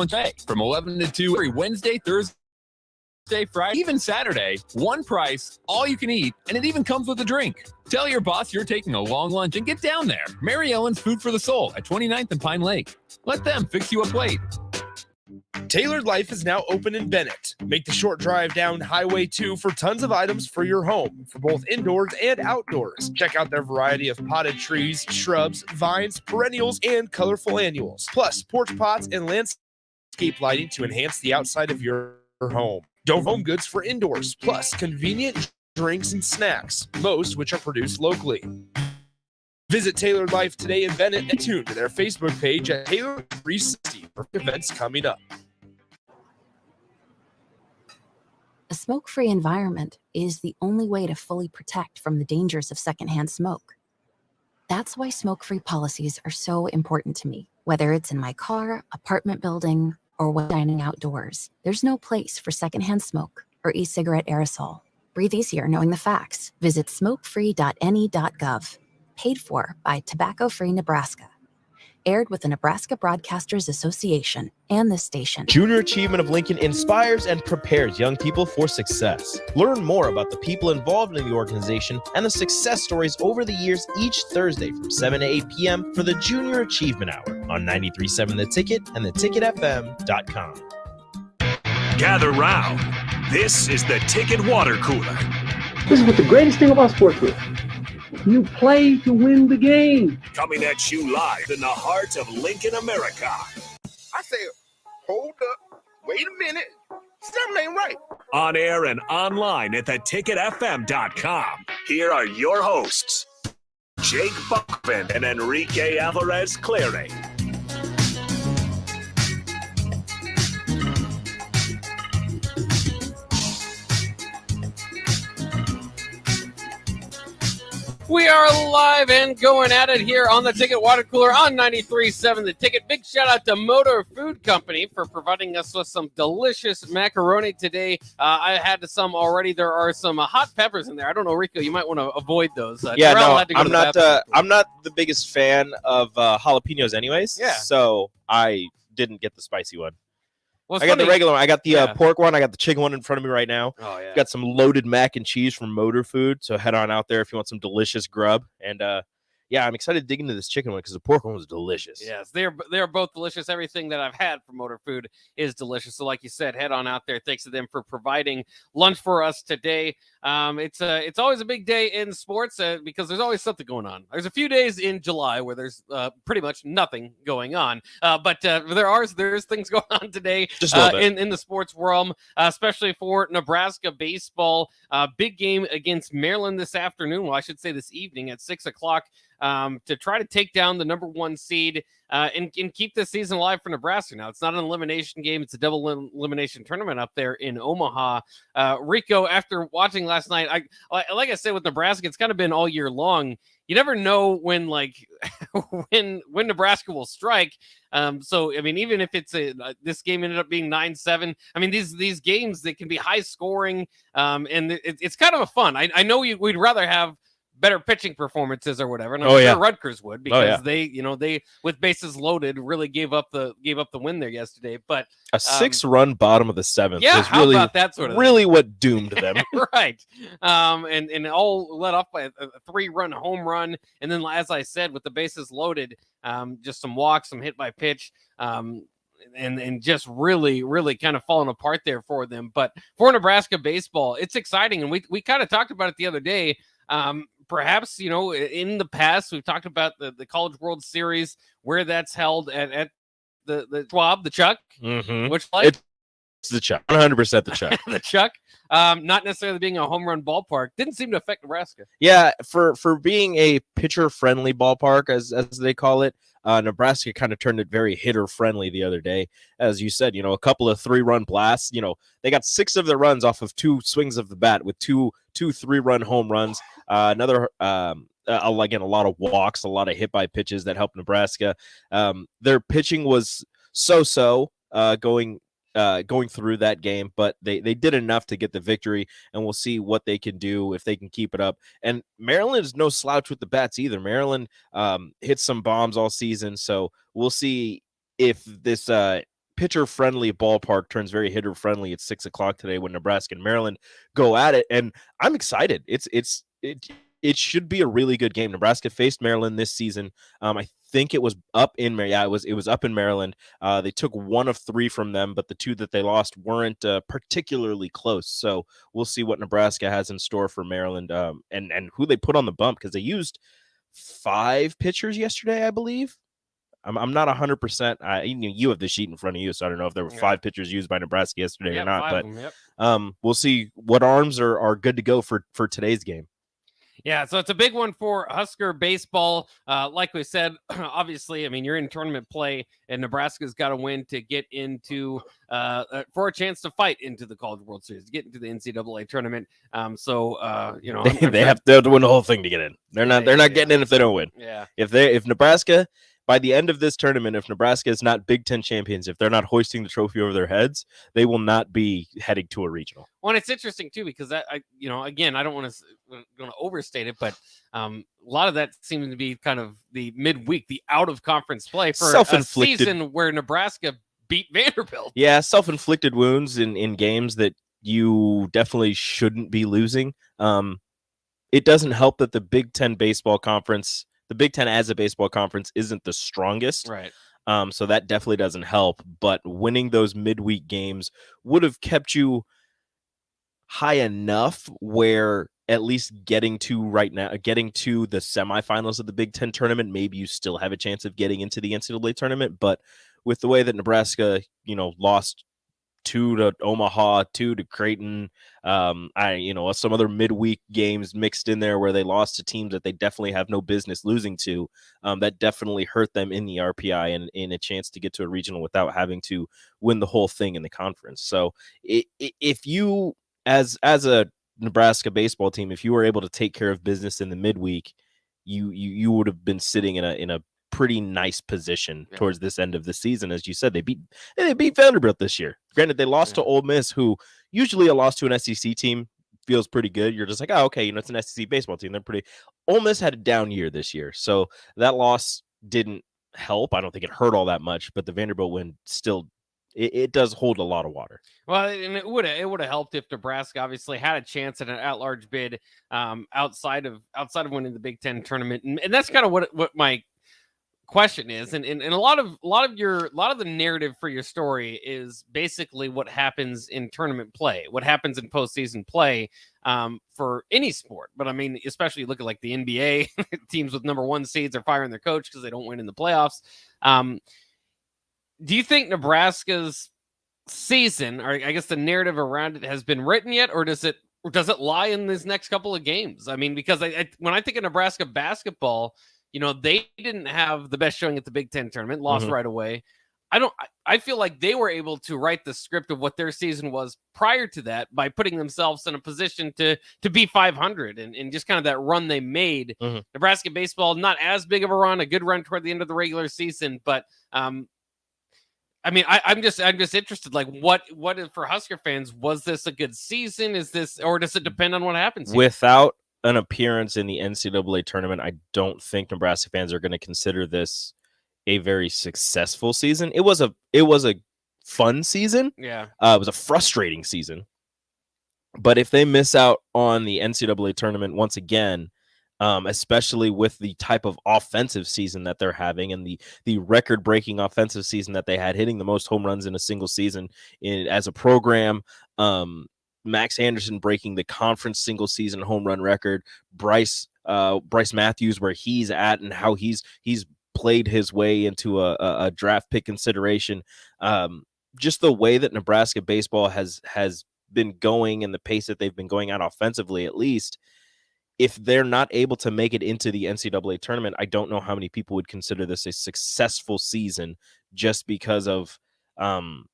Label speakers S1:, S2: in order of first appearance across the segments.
S1: Day from 11 to 2 every Wednesday, Thursday, Friday, even Saturday. One price, all you can eat, and it even comes with a drink. Tell your boss you're taking a long lunch and get down there. Mary Ellen's Food for the Soul at 29th and Pine Lake. Let them fix you a plate.
S2: Tailored Life is now open in Bennett. Make the short drive down Highway 2 for tons of items for your home, for both indoors and outdoors. Check out their variety of potted trees, shrubs, vines, perennials, and colorful annuals. Plus, porch pots and landscape lighting to enhance the outside of your home. Home goods for indoors, plus convenient drinks and snacks, most which are produced locally. Visit Tailored Life today in Bennett and tune to their Facebook page at Tailored 360 for events coming up.
S3: A smoke-free environment is the only way to fully protect from the dangers of secondhand smoke. That's why smoke-free policies are so important to me. Whether it's in my car, apartment building, or when dining outdoors, there's no place for secondhand smoke or e-cigarette aerosol. Breathe easier knowing the facts. Visit smokefree.ne.gov. Paid for by Tobacco Free Nebraska. Aired with the Nebraska Broadcasters Association and this station.
S4: Junior Achievement of Lincoln inspires and prepares young people for success. Learn more about the people involved in the organization and the success stories over the years each Thursday from 7 to 8 p.m. for the Junior Achievement Hour on 93.7 The Ticket and theticketfm.com.
S5: Gather round. This is the Ticket Water Cooler.
S6: This is what the greatest thing about sports is. You play to win the game.
S5: Coming at you live in the heart of Lincoln, America.
S7: I say, hold up, wait a minute, something ain't right.
S5: On air and online at theticketfm.com. Here are your hosts, Jake Buckman and Enrique Alvarez-Clary.
S8: We are live and going at it here on the Ticket Water Cooler on 93.7 The Ticket. Big shout out to Motor Food Company for providing us with some delicious macaroni today. I had some already. There are some hot peppers in there. I don't know, Rico, you might want to avoid those.
S4: I'm not the biggest fan of jalapenos anyways.
S8: Yeah.
S4: So I didn't get the spicy one.
S8: Well,
S4: I got the regular one. I got the pork one. I got the chicken one in front of me right now.
S8: Oh, yeah.
S4: Got some loaded mac and cheese from Motor Food. So head on out there if you want some delicious grub. And yeah, I'm excited to dig into this chicken one because the pork one was delicious.
S8: Yes, they're both delicious. Everything that I've had from Motor Food is delicious. So like you said, head on out there. Thanks to them for providing lunch for us today. It's always a big day in sports because there's always something going on. There's a few days in July where there's pretty much nothing going on. But there's things going on today in the sports realm, especially for Nebraska baseball. Big game against Maryland this afternoon. Well, I should say this evening at 6:00. To try to take down the number one seed and keep this season alive for Nebraska. Now, it's not an elimination game. It's a double elimination tournament up there in Omaha. Rico, after watching last night, like I said with Nebraska, it's kind of been all year long. You never know when when Nebraska will strike. So, I mean, even if it's this game ended up being 9-7, I mean, these games, they can be high scoring, and it's kind of a fun. I know we'd rather have better pitching performances or whatever. And I'm sure Rutgers would because they with bases loaded really gave up the win there yesterday. But
S4: a 6-run bottom of the 7th was
S8: how
S4: really
S8: about that sort of
S4: really
S8: thing?
S4: what doomed them.
S8: Right. And all led off by a 3-run home run. And then, as I said, with the bases loaded, just some walks, some hit by pitch. And just really, really kind of falling apart there for them. But for Nebraska baseball, it's exciting. And we kind of talked about it the other day. Perhaps, in the past, we've talked about the College World Series where that's held at the Schwab, the Chuck, which
S4: it's the Chuck, 100% the Chuck.
S8: The Chuck, not necessarily being a home run ballpark, didn't seem to affect Nebraska.
S4: Yeah, for being a pitcher-friendly ballpark, as they call it, Nebraska kind of turned it very hitter-friendly the other day. As you said, a couple of 3-run blasts. They got 6 of their runs off of 2 swings of the bat with two 3-run home runs. Again, a lot of walks, a lot of hit by pitches that helped Nebraska. Their pitching was so-so going through that game, but they did enough to get the victory, and we'll see what they can do if they can keep it up. And Maryland is no slouch with the bats either. Maryland hit some bombs all season, so we'll see if this pitcher-friendly ballpark turns very hitter-friendly at 6:00 today when Nebraska and Maryland go at it, and I'm excited. It should be a really good game. Nebraska faced Maryland this season. I think it was up in it was up in Maryland. They took 1 of 3 from them, but the 2 that they lost weren't particularly close. So we'll see what Nebraska has in store for Maryland, and who they put on the bump, because they used 5 pitchers yesterday, I believe. I'm not 100%. You have the sheet in front of you, so I don't know if there were 5 pitchers used by Nebraska yesterday or not. But we'll see what arms are good to go for today's game.
S8: Yeah, so it's a big one for Husker baseball. Like we said, obviously, I mean, you're in tournament play, and Nebraska's got to win to get into for a chance to fight into the College World Series, to get into the NCAA tournament.
S4: They have to win the whole thing to get in. They're not getting in if they don't win.
S8: Yeah.
S4: If Nebraska, by the end of this tournament, if Nebraska is not Big Ten champions, if they're not hoisting the trophy over their heads, they will not be heading to a regional.
S8: Well, and it's interesting too, because again, I don't want to overstate it, but a lot of that seems to be kind of the midweek, the out of conference play for a season where Nebraska beat Vanderbilt.
S4: Yeah, self-inflicted wounds in games that you definitely shouldn't be losing. It doesn't help that the Big Ten baseball conference, the Big Ten as a baseball conference, isn't the strongest.
S8: Right.
S4: So that definitely doesn't help. But winning those midweek games would have kept you high enough where at least getting to the semifinals of the Big Ten tournament, maybe you still have a chance of getting into the NCAA tournament. But with the way that Nebraska, lost 2 to Omaha, 2 to Creighton, some other midweek games mixed in there where they lost to teams that they definitely have no business losing to, that definitely hurt them in the RPI and in a chance to get to a regional without having to win the whole thing in the conference. So if you, as a Nebraska baseball team, if you were able to take care of business in the midweek, you would have been sitting in a pretty nice position towards this end of the season. As you said, they beat Vanderbilt this year. Granted, they lost to Ole Miss, who usually a loss to an SEC team feels pretty good. You're just like, oh, okay, it's an SEC baseball team. They're pretty. Ole Miss had a down year this year, so that loss didn't help. I don't think it hurt all that much, but the Vanderbilt win still. It does hold a lot of water.
S8: Well, and it would have helped if Nebraska obviously had a chance at an at-large bid outside of winning the Big Ten tournament, and that's kind of what my question is, and a lot of the narrative for your story is basically what happens in tournament play, what happens in postseason play for any sport. But I mean, especially look at like the NBA, teams with number 1 seeds are firing their coach because they don't win in the playoffs. Do you think Nebraska's season, or I guess the narrative around it, has been written yet, or does it lie in these next couple of games? I mean, because when I think of Nebraska basketball, they didn't have the best showing at the Big Ten tournament, lost right away. I feel like they were able to write the script of what their season was prior to that by putting themselves in a position to be 500 and just kind of that run they made. Nebraska baseball, not as big of a run, a good run toward the end of the regular season, but I mean, I'm just interested. Like, what for Husker fans, was this a good season? Is this, or does it depend on what happens here?
S4: Without an appearance in the NCAA tournament, I don't think Nebraska fans are going to consider this a very successful season. It was a fun season.
S8: Yeah,
S4: it was a frustrating season. But if they miss out on the NCAA tournament once again, especially with the type of offensive season that they're having and the record-breaking offensive season that they had, hitting the most home runs in a single season as a program, Max Anderson breaking the conference single season home run record, Bryce Matthews, where he's at and how he's played his way into a draft pick consideration. Just the way that Nebraska baseball has been going and the pace that they've been going at offensively, at least, if they're not able to make it into the NCAA tournament, I don't know how many people would consider this a successful season just because of how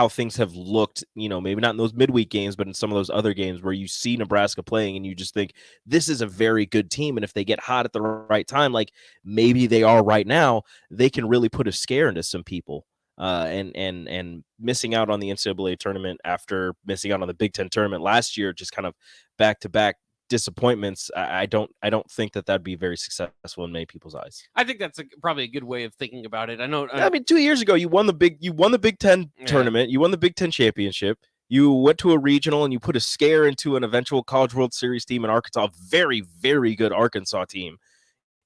S4: things have looked, maybe not in those midweek games, but in some of those other games where you see Nebraska playing and you just think this is a very good team. And if they get hot at the right time, like maybe they are right now, they can really put a scare into some people. And missing out on the NCAA tournament after missing out on the Big Ten tournament last year, just kind of back-to-back disappointments, I don't think that'd be very successful in many people's eyes.
S8: I think that's probably a good way of thinking about it. I know.
S4: I mean, 2 years ago, you won the Big Ten tournament, you won the Big Ten championship, you went to a regional, and you put a scare into an eventual College World Series team in Arkansas, very, very good Arkansas team.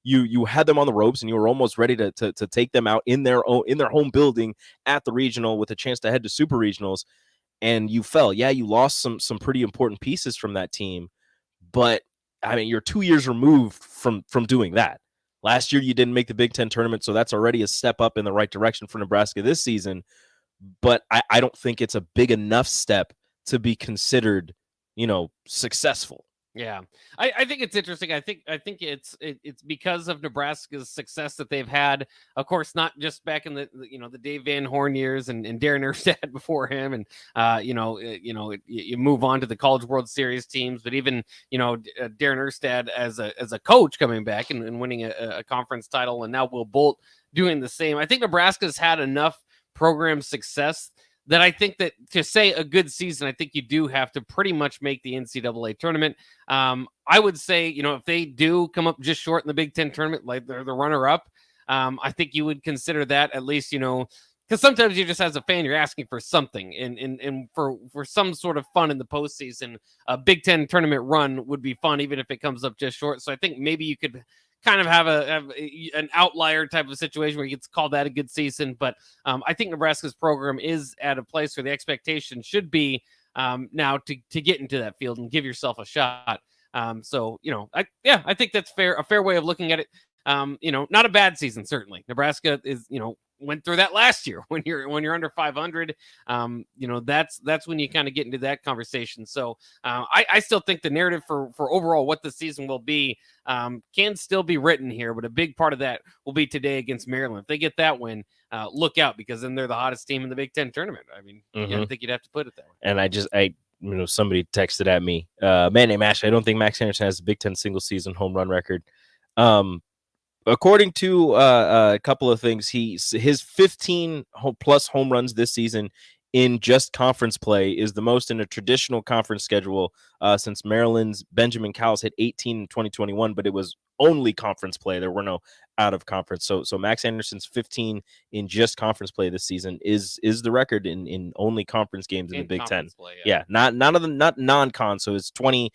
S4: You had them on the ropes, and you were almost ready to take them out in their home building at the regional with a chance to head to super regionals, and you fell. Yeah, you lost some pretty important pieces from that team. But I mean, you're 2 years removed from doing that. Last year, you didn't make the Big Ten tournament, so that's already a step up in the right direction for Nebraska this season. But I don't think it's a big enough step to be considered, successful.
S8: Yeah, I think it's interesting. I think it's because of Nebraska's success that they've had. Of course, not just back in the Dave Van Horn years and Darren Erstad before him, and you move on to the College World Series teams, but even Darren Erstad as a coach coming back and winning a conference title, and now Will Bolt doing the same. I think Nebraska's had enough program success that I think that to say a good season, I think you do have to pretty much make the NCAA tournament. I would say, if they do come up just short in the Big Ten tournament, like they're the runner-up, I think you would consider that at least, because sometimes you just as a fan, you're asking for something and for some sort of fun in the postseason. A Big Ten tournament run would be fun, even if it comes up just short. So I think maybe you could kind of have an outlier type of situation where you get called that a good season. But I think Nebraska's program is at a place where the expectation should be now to get into that field and give yourself a shot. I think that's fair. A fair way of looking at it. Not a bad season, certainly. Nebraska is, went through that last year when you're under 500. That's when you kind of get into that conversation. So I still think the narrative for overall what the season will be can still be written here, but a big part of that will be today against Maryland. If they get that win, look out, because then they're the hottest team in the Big Ten tournament. I mean, I think you'd have to put it that way.
S4: And somebody texted at me, man named Ashley, I don't think Max Anderson has a Big Ten single season home run record. According to a couple of things, his 15 plus home runs this season in just conference play is the most in a traditional conference schedule since Maryland's Benjamin Cowles hit 18 in 2021, but it was only conference play. There were no out of conference. So Max Anderson's 15 in just conference play this season is the record in only conference games in the Big Ten.
S8: Play,
S4: not non-con. So it's 20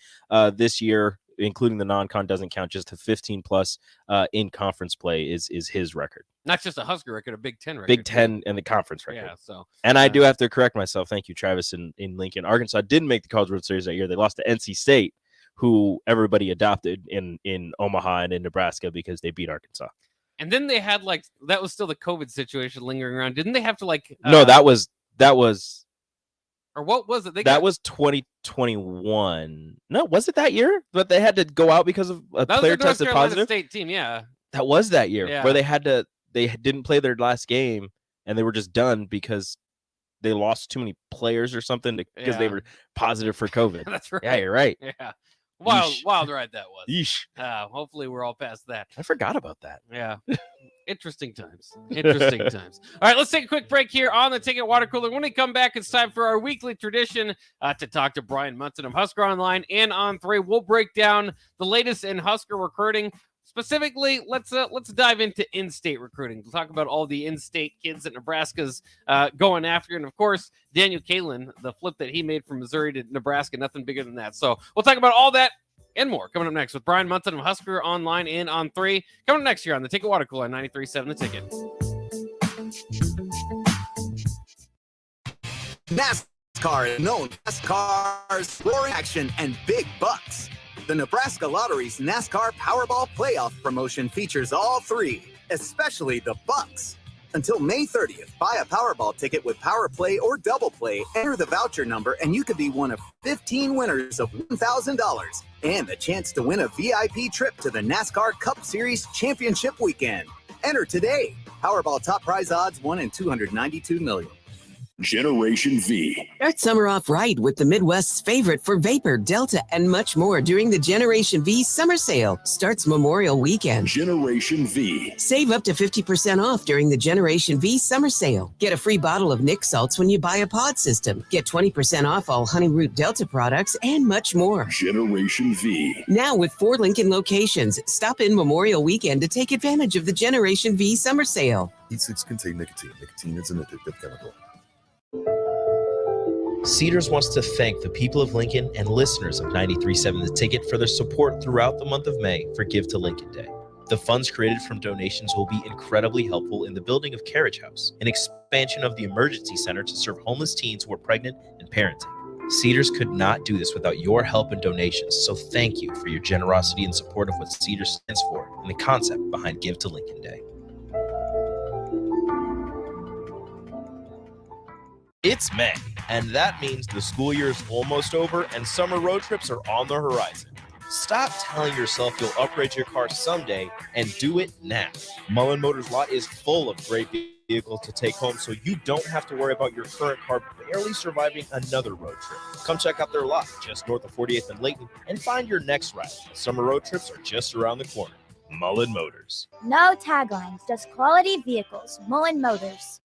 S4: this year, including the non-con doesn't count. Just a 15 plus in conference play is his record.
S8: Not just a Husker record, a Big Ten record.
S4: Big Ten and the conference record.
S8: Yeah. So,
S4: and I do have to correct myself. Thank you, Travis. In Lincoln, Arkansas didn't make the College World Series that year. They lost to NC State, who everybody adopted in Omaha and in Nebraska because they beat Arkansas.
S8: And then they had that was still the COVID situation lingering around. Didn't they have to
S4: No, that was.
S8: Or what was it?
S4: That was 2021. No, was it that year? But they had to go out because of a player tested positive.
S8: State team, yeah.
S4: That was that year where they didn't play their last game and they were just done because they lost too many players or something because they were positive for COVID.
S8: That's right.
S4: Yeah, you're right.
S8: Yeah. Wild ride that was.
S4: Yeesh.
S8: Hopefully we're all past that.
S4: I forgot about that.
S8: Yeah. Interesting times. All right, let's take a quick break here on the Ticket Water Cooler. When we come back, it's time for our weekly tradition to talk to Brian Munson of Husker Online and On3. We'll break down the latest in Husker recruiting. Specifically, let's dive into in-state recruiting. We'll talk about all the in-state kids that Nebraska's going after. And, of course, Daniel Kalin, the flip that he made from Missouri to Nebraska, nothing bigger than that. So we'll talk about all that and more coming up next with Brian Munson of Husker Online and On3. Coming up next here on the Ticket Water Cooler on 93.7 The Ticket.
S9: NASCAR is known for NASCAR's roaring action and big bucks. The Nebraska Lottery's NASCAR Powerball Playoff promotion features all three, especially the bucks. Until May 30th, buy a Powerball ticket with Power Play or Double Play, enter the voucher number, and you could be one of 15 winners of $1,000 and the chance to win a VIP trip to the NASCAR Cup Series Championship Weekend. Enter today. Powerball top prize odds 1 in 292 million.
S5: Generation V.
S10: Start summer off right with the Midwest's favorite for Vapor, Delta, and much more during the Generation V Summer Sale. Starts Memorial Weekend.
S5: Generation V.
S10: Save up to 50% off during the Generation V Summer Sale. Get a free bottle of Nick Salts when you buy a pod system. Get 20% off all Honey Root Delta products and much more.
S5: Generation V.
S10: Now with 4 Lincoln locations. Stop in Memorial Weekend to take advantage of the Generation V Summer Sale.
S11: E-cigs contain nicotine. Nicotine is an addictive chemical.
S4: Cedars wants to thank the people of Lincoln and listeners of 93.7 The Ticket for their support throughout the month of May for Give to Lincoln Day. The funds created from donations will be incredibly helpful in the building of Carriage House, an expansion of the emergency center to serve homeless teens who are pregnant and parenting. Cedars could not do this without your help and donations, so thank you for your generosity and support of what Cedars stands for and the concept behind Give to Lincoln Day. It's May, and that means the school year is almost over and summer road trips are on the horizon. Stop telling yourself you'll upgrade your car someday and do it now. Mullen Motors lot is full of great vehicles to take home, so you don't have to worry about your current car barely surviving another road trip. Come check out their lot just north of 48th and Layton and find your next ride. Summer road trips are just around the corner. Mullen Motors.
S12: No taglines, just quality vehicles. Mullen Motors.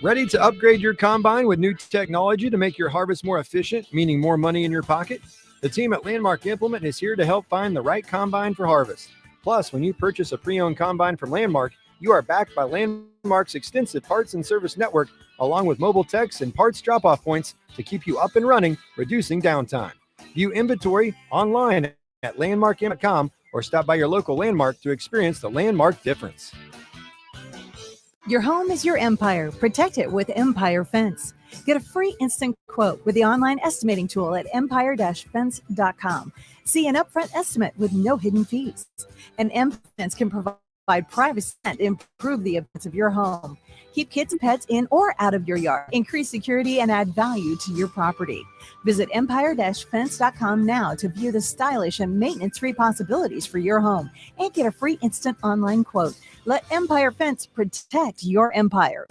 S13: Ready to upgrade your combine with new technology to make your harvest more efficient, meaning more money in your pocket? The team at Landmark Implement is here to help find the right combine for harvest. Plus, when you purchase a pre-owned combine from Landmark, you are backed by Landmark's extensive parts and service network, along with mobile techs and parts drop-off points to keep you up and running, reducing downtime. View inventory online at landmark.com or stop by your local Landmark to experience the Landmark difference.
S14: Your home is your empire. Protect it with Empire Fence. Get a free instant quote with the online estimating tool at empire-fence.com. See an upfront estimate with no hidden fees. And M-Fence can provide privacy and improve the appearance of your home. Keep kids and pets in or out of your yard. Increase security and add value to your property. Visit empire-fence.com now to view the stylish and maintenance-free possibilities for your home and get a free instant online quote. Let Empire Fence protect your empire.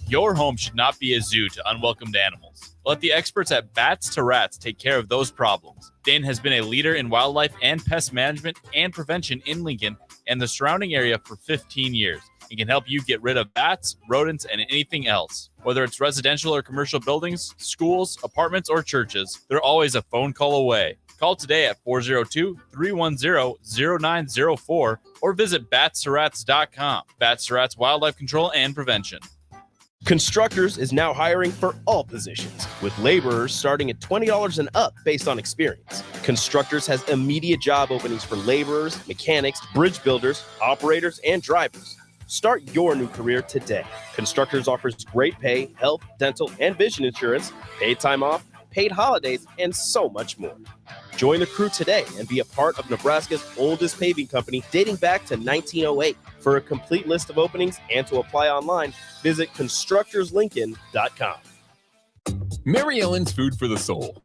S15: Your home should not be a zoo to unwelcomed animals. Let the experts at Bats to Rats take care of those problems. Dane has been a leader in wildlife and pest management and prevention in Lincoln and the surrounding area for 15 years. He can help you get rid of bats, rodents, and anything else. Whether it's residential or commercial buildings, schools, apartments, or churches, they're always a phone call away. Call today at 402-310-0904 or visit batsterats.com. Bats to Rats Wildlife Control and Prevention.
S2: Constructors is now hiring for all positions, with laborers starting at $20 and up based on experience. Constructors has immediate job openings for laborers, mechanics, bridge builders, operators, and drivers. Start your new career today. Constructors offers great pay, health, dental, and vision insurance, paid time off, paid holidays, and so much more. Join the crew today and be a part of Nebraska's oldest paving company dating back to 1908. For a complete list of openings and to apply online, visit constructorslincoln.com.
S1: Mary Ellen's Food for the Soul.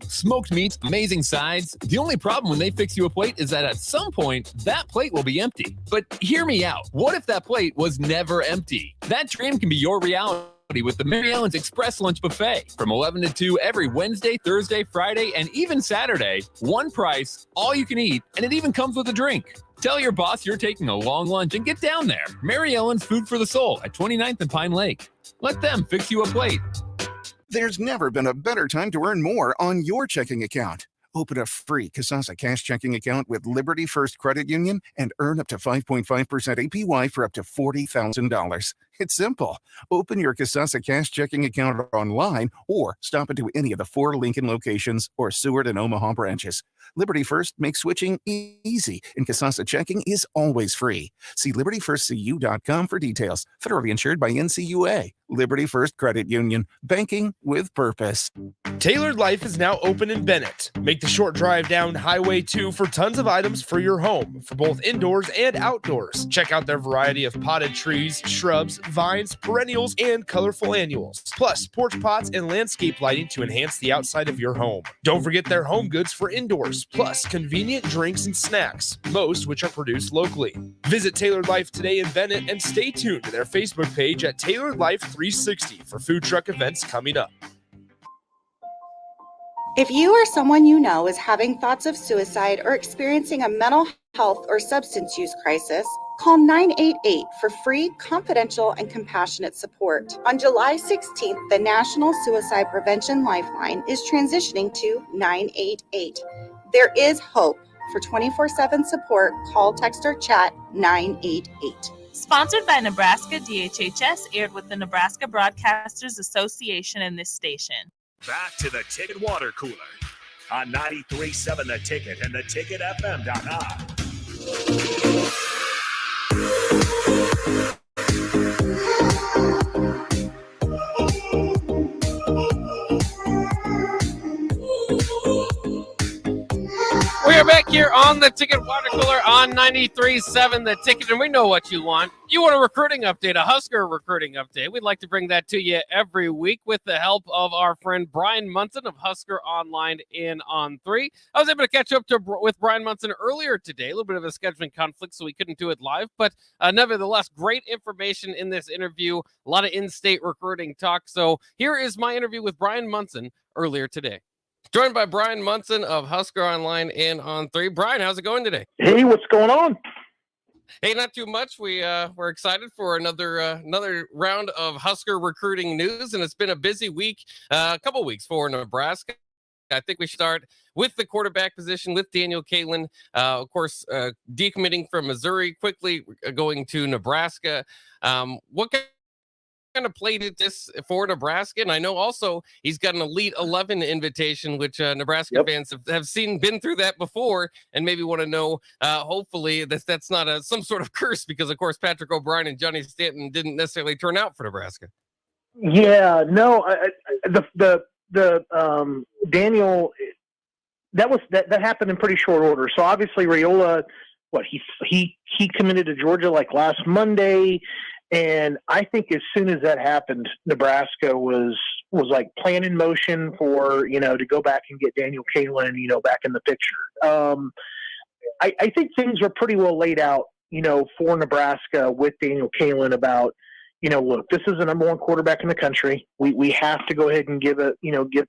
S1: Smoked meats, amazing sides. The only problem when they fix you a plate is that at some point, that plate will be empty. But hear me out. What if that plate was never empty? That dream can be your reality with the Mary Ellen's Express Lunch Buffet. From 11 to 2 every Wednesday, Thursday, Friday, and even Saturday. One price, all you can eat, and it even comes with a drink. Tell your boss you're taking a long lunch and get down there. Mary Ellen's Food for the Soul at 29th and Pine Lake. Let them fix you a plate.
S16: There's never been a better time to earn more on your checking account. Open a free Kasasa Cash checking account with Liberty First Credit Union and earn up to 5.5% APY for up to $40,000. It's simple. Open your Kasasa Cash checking account online or stop into any of the 4 Lincoln locations or Seward and Omaha branches. Liberty First makes switching easy, and Kasasa checking is always free. See libertyfirstcu.com for details. Federally insured by NCUA. Liberty First Credit Union. Banking with purpose.
S2: Tailored Life is now open in Bennett. Make the short drive down Highway 2 for tons of items for your home, for both indoors and outdoors. Check out their variety of potted trees, shrubs, vines, perennials, and colorful annuals. Plus, porch pots and landscape lighting to enhance the outside of your home. Don't forget their home goods for indoors, plus convenient drinks and snacks, most which are produced locally. Visit Tailored Life today in Bennett and stay tuned to their Facebook page at Tailored Life 360 for food truck events coming up.
S17: If you or someone you know is having thoughts of suicide or experiencing a mental health or substance use crisis, call 988 for free, confidential, and compassionate support. On July 16th, the National Suicide Prevention Lifeline is transitioning to 988. There is hope. For 24/7 support, call, text, or chat 988.
S18: Sponsored by Nebraska DHHS, aired with the Nebraska Broadcasters Association and this station.
S5: Back to the Ticket Water Cooler on 93.7 The Ticket and theticketfm.com.
S8: We are back here on the Ticket Water Cooler on 93.7 The Ticket, and we know what you want. You want a recruiting update, a Husker recruiting update. We'd like to bring that to you every week with the help of our friend Brian Munson of Husker Online in on 3. I was able to catch up with Brian Munson earlier today, a little bit of a scheduling conflict, so we couldn't do it live, but nevertheless, great information in this interview, a lot of in-state recruiting talk. So here is my interview with Brian Munson earlier today. Joined by Brian Munson of Husker Online in on 3. Brian, how's it going today?
S6: Hey, what's going on?
S8: Hey, not too much. We're excited for another round of Husker recruiting news, and it's been a busy week, a couple weeks for Nebraska. I think we start with the quarterback position with Daniel Caitlin, of course, decommitting from Missouri, quickly going to Nebraska. What kind of play did this for Nebraska? And I know also he's got an Elite 11 invitation, which Nebraska fans have been through that before, and maybe want to know, hopefully that's not some sort of curse, because of course Patrick O'Brien and Johnny Stanton didn't necessarily turn out for Nebraska.
S6: Yeah, no, the Daniel, that happened in pretty short order. So obviously Raiola, he committed to Georgia like last Monday. And I think as soon as that happened, Nebraska was like plan in motion for, to go back and get Daniel Caitlin, back in the picture. I think things were pretty well laid out, for Nebraska with Daniel Caitlin about, look, this is the number one quarterback in the country. We have to go ahead and give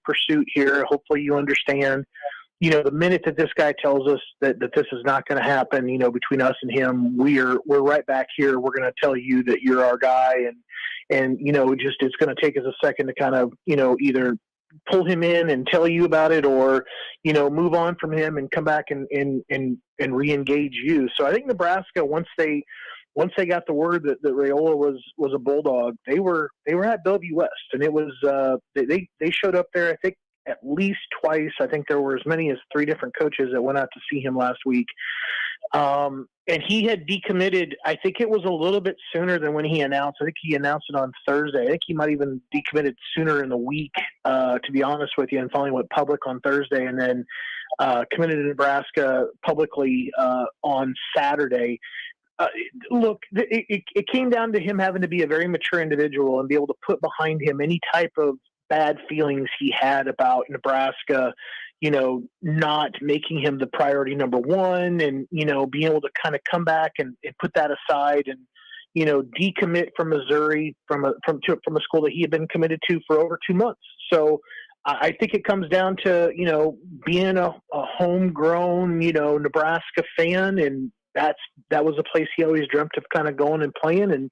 S6: pursuit here. Hopefully you understand. The minute that this guy tells us that this is not going to happen, between us and him, we're right back here. We're going to tell you that you're our guy. And it's going to take us a second to kind of, either pull him in and tell you about it, or, move on from him and come back and re-engage you. So I think Nebraska, once they got the word that Raiola was a Bulldog, they were at Bellevue West, and it was, they showed up there, I think, at least twice. I think there were as many as 3 different coaches that went out to see him last week. And he had decommitted, I think it was a little bit sooner than when he announced. I think he announced it on Thursday. I think he might even decommitted sooner in the week, to be honest with you, and finally went public on Thursday, and then committed to Nebraska publicly on Saturday. Look, it came down to him having to be a very mature individual and be able to put behind him any type of bad feelings he had about Nebraska, not making him the priority number one, and, being able to kind of come back and put that aside and, decommit from Missouri from a school that he had been committed to for over 2 months. So I think it comes down to, being a homegrown, Nebraska fan. And that was a place he always dreamt of kind of going and playing. And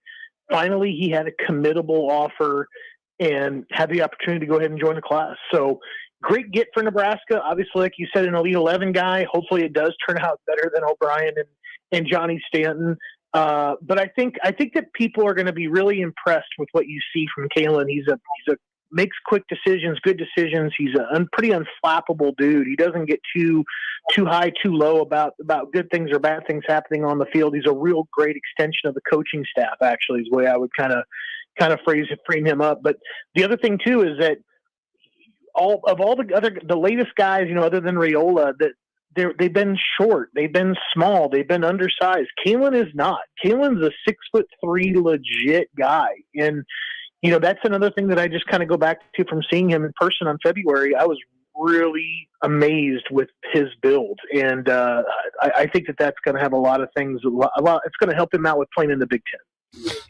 S6: finally he had a committable offer and had the opportunity to go ahead and join the class. So great get for Nebraska. Obviously, like you said, an Elite 11 guy. Hopefully it does turn out better than O'Brien and Johnny Stanton. But I think that people are going to be really impressed with what you see from Caitlin. He's a makes quick decisions, good decisions. He's a pretty unflappable dude. He doesn't get too high, too low about good things or bad things happening on the field. He's a real great extension of the coaching staff, actually, is the way I would kind of frame him up. But the other thing too is that the latest guys, other than Raiola, they've been short, they've been small, they've been undersized. Kalen is not. Kalen's a 6'3" legit guy, and that's another thing that I just kind of go back to from seeing him in person on February. I was really amazed with his build, and I think that's going to have a lot of things. It's going to help him out with playing in the Big Ten.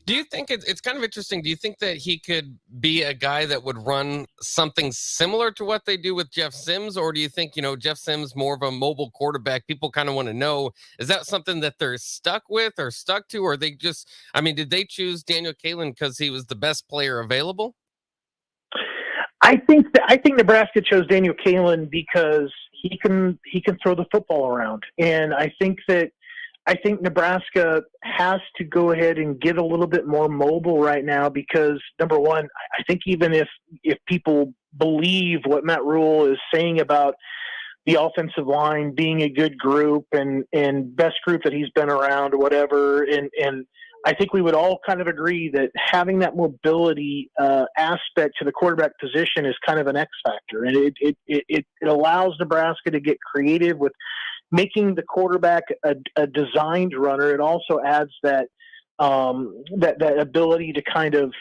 S19: Do you think it's kind of interesting? Do you think that he could be a guy that would run something similar to what they do with Jeff Sims? Or do you think, Jeff Sims more of a mobile quarterback? People kind of want to know, is that something that they're stuck with or stuck to? Or they just, did they choose Daniel Kalen because he was the best player available?
S6: I think Nebraska chose Daniel Kalen because he can throw the football around. And I think Nebraska has to go ahead and get a little bit more mobile right now because, number one, I think even if people believe what Matt Rule is saying about the offensive line being a good group and best group that he's been around or whatever, and I think we would all kind of agree that having that mobility aspect to the quarterback position is kind of an X factor, and it allows Nebraska to get creative with making the quarterback a designed runner. It also adds that ability to kind of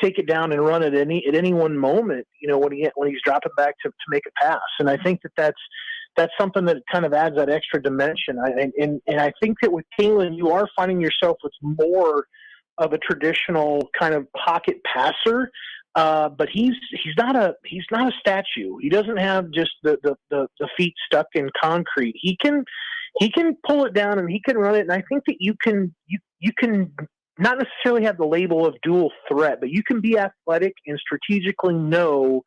S6: take it down and run at any one moment. When he's dropping back to make a pass, and I think that's something that kind of adds that extra dimension. And I think that with Kalen, you are finding yourself with more of a traditional kind of pocket passer. But he's not a statue. He doesn't have just the feet stuck in concrete. He can pull it down and he can run it. And I think that you can not necessarily have the label of dual threat, but you can be athletic and strategically know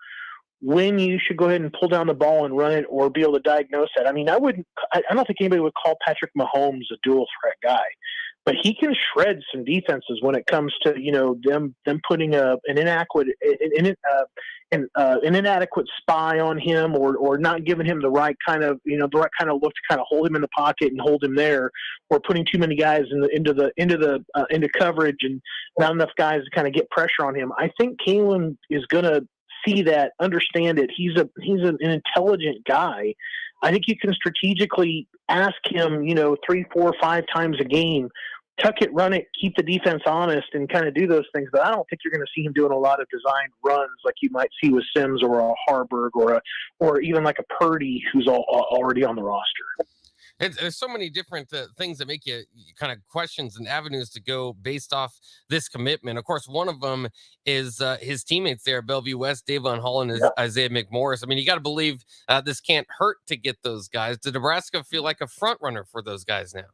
S6: when you should go ahead and pull down the ball and run it, or be able to diagnose that. I don't think anybody would call Patrick Mahomes a dual threat guy, but he can shred some defenses when it comes to them putting an inadequate spy on him, or not giving him the right kind of look to kind of hold him in the pocket and hold him there, or putting too many guys into coverage and not enough guys to kind of get pressure on him. I think Kalen is going to see that, understand it. He's an intelligent guy. I think you can strategically ask him, 3, 4, 5 times a game, tuck it, run it, keep the defense honest, and kind of do those things. But I don't think you're going to see him doing a lot of designed runs like you might see with Sims or a Harburg or even like a Purdy who's already on the roster.
S19: There's so many different things that make you kind of questions and avenues to go based off this commitment. Of course, one of them is his teammates there at Bellevue West, Davon Hall and Isaiah McMorris. You got to believe this can't hurt to get those guys. Did Nebraska feel like a front runner for those guys now?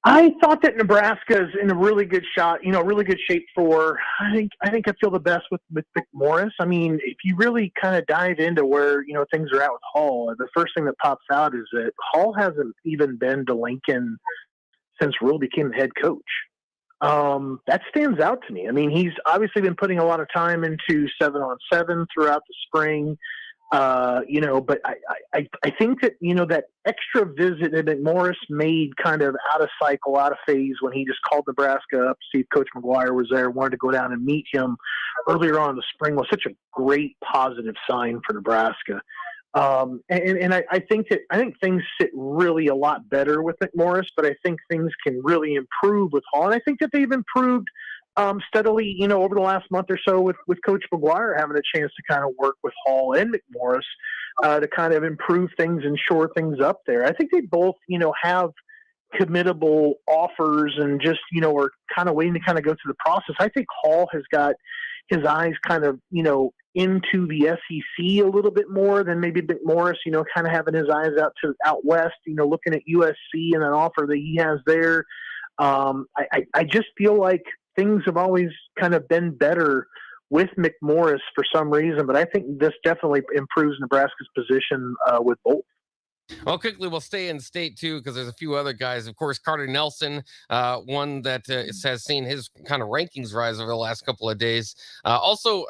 S6: I thought that Nebraska's in a really good really good shape for. I think I feel the best with McMorris. If you really kind of dive into where things are at with Hall, the first thing that pops out is that Hall hasn't even been to Lincoln since Rule became the head coach. That stands out to me. He's obviously been putting a lot of time into 7-on-7 throughout the spring. But I think that, that extra visit that McMorris made kind of out of cycle, out of phase, when he just called Nebraska up to see if Coach McGuire was there, wanted to go down and meet him earlier on in the spring, was such a great positive sign for Nebraska. And I think things sit really a lot better with McMorris, but I think things can really improve with Hall. And I think that they've improved steadily, over the last month or so with Coach McGuire having a chance to kind of work with Hall and McMorris to kind of improve things and shore things up there. I think they both, have committable offers and just, are kind of waiting to kind of go through the process. I think Hall has got his eyes kind of, into the SEC a little bit more than maybe McMorris, kind of having his eyes out west, looking at USC and an offer that he has there. I just feel like things have always kind of been better with McMorris for some reason, but I think this definitely improves Nebraska's position with both.
S19: Well, quickly, we'll stay in state too, because there's a few other guys. Of course, Carter Nelson, one that has seen his kind of rankings rise over the last couple of days. Also,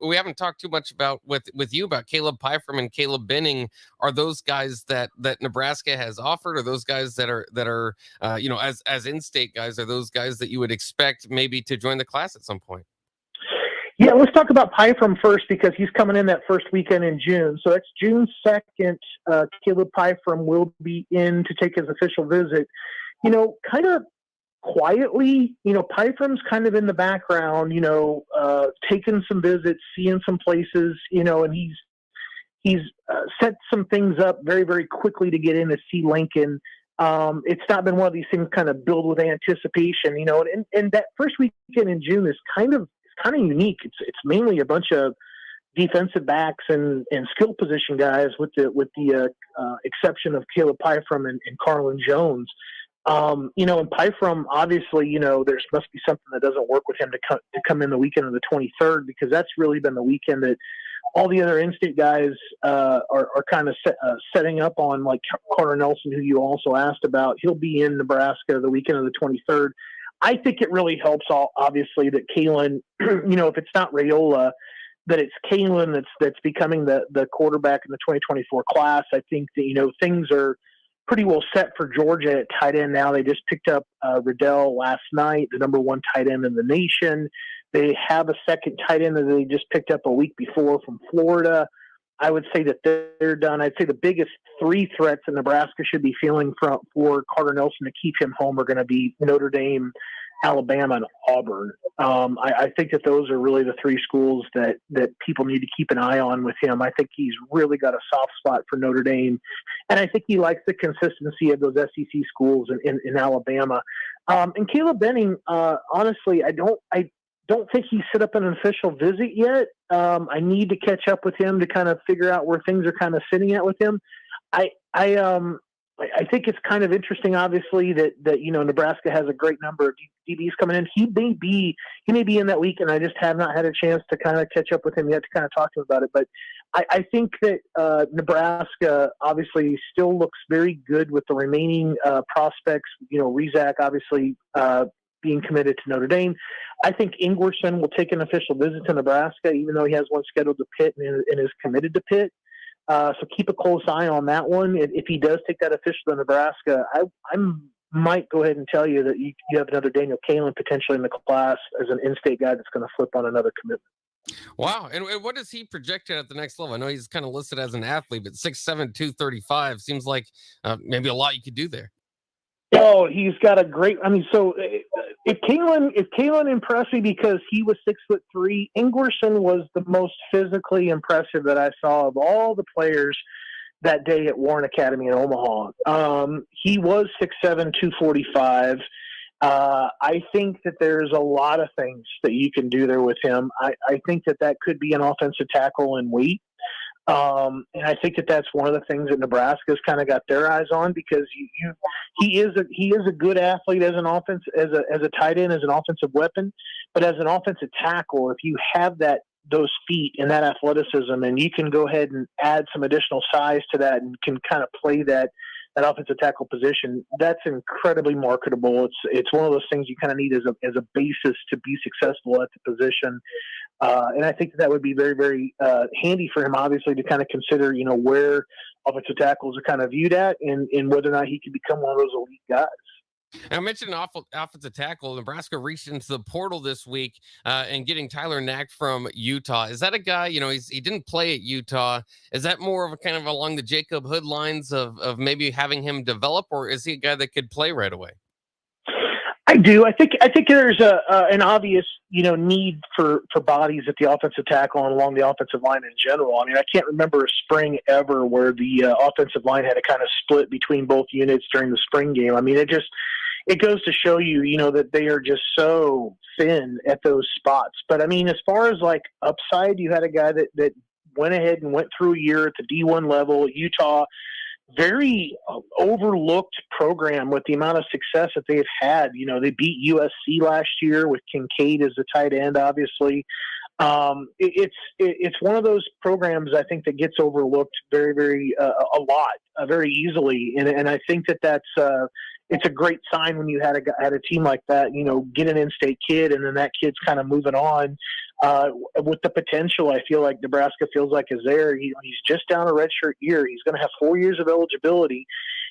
S19: we haven't talked too much about with you about Caleb Pfeiffer and Caleb Benning. Are those guys that Nebraska has offered? Are those guys that are as in-state guys? Are those guys that you would expect maybe to join the class at some point?
S6: Yeah, let's talk about Pyfrom first because he's coming in that first weekend in June. So that's June 2nd. Caleb Pyfrom will be in to take his official visit. Kind of quietly, Pyfrom's kind of in the background, taking some visits, seeing some places, and he's set some things up very, very quickly to get in to see Lincoln. It's not been one of these things kind of build with anticipation, and that first weekend in June is kind of unique. It's mainly a bunch of defensive backs and skill position guys with the exception of Caleb Pyfrom and Carlin Jones. And Pyfrom, obviously, there must be something that doesn't work with him to come in the weekend of the 23rd, because that's really been the weekend that all the other in-state guys are kind of setting up on, like Carter Nelson, who you also asked about. He'll be in Nebraska the weekend of the 23rd. I think it really helps, obviously, that Kalen, if it's not Raiola, that it's Kalen that's becoming the quarterback in the 2024 class. I think that, things are pretty well set for Georgia at tight end now. They just picked up Riddell last night, the number one tight end in the nation. They have a second tight end that they just picked up a week before from Florida. I would say that they're done. I'd say the biggest three threats that Nebraska should be feeling for Carter Nelson to keep him home are going to be Notre Dame, Alabama, and Auburn. I think that those are really the three schools that people need to keep an eye on with him. I think he's really got a soft spot for Notre Dame, and I think he likes the consistency of those SEC schools in Alabama. And Caleb Benning, honestly, I don't think he's set up an official visit yet. I need to catch up with him to kind of figure out where things are kind of sitting at with him. I think it's kind of interesting, obviously, that Nebraska has a great number of DBs coming in. He may be in that week, and I just have not had a chance to kind of catch up with him yet to kind of talk to him about it. But I think that Nebraska obviously still looks very good with the remaining prospects. Rizak obviously being committed to Notre Dame. I think Ingwerson will take an official visit to Nebraska, even though he has one scheduled to Pitt and is committed to Pitt. So keep a close eye on that one. If he does take that official to Nebraska, I might go ahead and tell you that you have another Daniel Kalen potentially in the class as an in-state guy that's going to flip on another commitment.
S19: Wow. And what is he projected at the next level? I know he's kind of listed as an athlete, but 6'7", 235 seems like maybe a lot you could do there.
S6: Oh, he's got a great. So if Kalen impressed me because he was 6'3", Ingwerson was the most physically impressive that I saw of all the players that day at Warren Academy in Omaha. He was 6'7", 245. I think that there's a lot of things that you can do there with him. I think that could be an offensive tackle in weight. And I think that's one of the things that Nebraska's kind of got their eyes on, because he is a good athlete as a tight end, as an offensive weapon, but as an offensive tackle, if you have those feet and that athleticism, and you can go ahead and add some additional size to that and can kind of play that offensive tackle position, that's incredibly marketable. It's one of those things you kind of need as a basis to be successful at the position. And I think that would be very, very handy for him, obviously, to kind of consider, where offensive tackles are kind of viewed at and whether or not he can become one of those elite guys.
S19: I mentioned offensive tackle. Nebraska reached into the portal this week and getting Tyler Knack from Utah. Is that a guy, he didn't play at Utah. Is that more of a kind of along the Jacob Hood lines of maybe having him develop, or is he a guy that could play right away?
S6: I do. I think there's an obvious, need for bodies at the offensive tackle and along the offensive line in general. I mean, I can't remember a spring ever where the offensive line had to kind of split between both units during the spring game. I mean, it goes to show you, that they are just so thin at those spots. But I mean, as far as like upside, you had a guy that went ahead and went through a year at the D1 level at Utah. Very overlooked program with the amount of success that they've had. They beat USC last year with Kincaid as the tight end, obviously. It's one of those programs I think that gets overlooked very, very a lot, very easily. And I think that's it's a great sign when you had a team like that, get an in-state kid and then that kid's kind of moving on. With the potential, I feel like Nebraska feels like is there. He's just down a redshirt year. He's going to have 4 years of eligibility.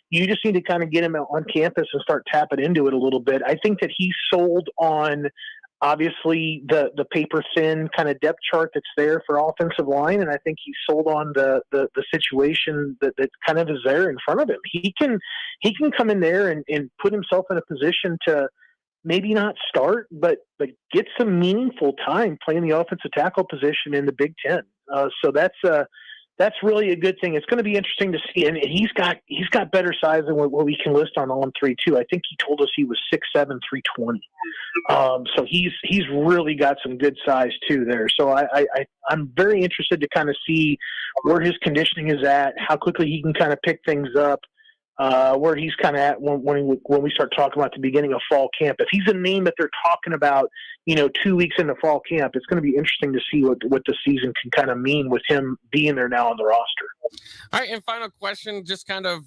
S6: You just need to kind of get him on campus and start tapping into it a little bit. I think that he's sold on obviously the paper thin kind of depth chart that's there for offensive line, and I think he's sold on the situation that kind of is there in front of him. He can come in there and put himself in a position to maybe not start, but get some meaningful time playing the offensive tackle position in the Big Ten. So that's really a good thing. It's going to be interesting to see, and he's got better size than what we can list on 3 too. I think he told us he was 6'7", 320. So he's really got some good size too there. So I'm very interested to kind of see where his conditioning is at, how quickly he can kind of pick things up. Where he's kind of at when we start talking about the beginning of fall camp. If he's a name that they're talking about, 2 weeks into fall camp, it's going to be interesting to see what the season can kind of mean with him being there now on the roster.
S19: All right, and final question, just kind of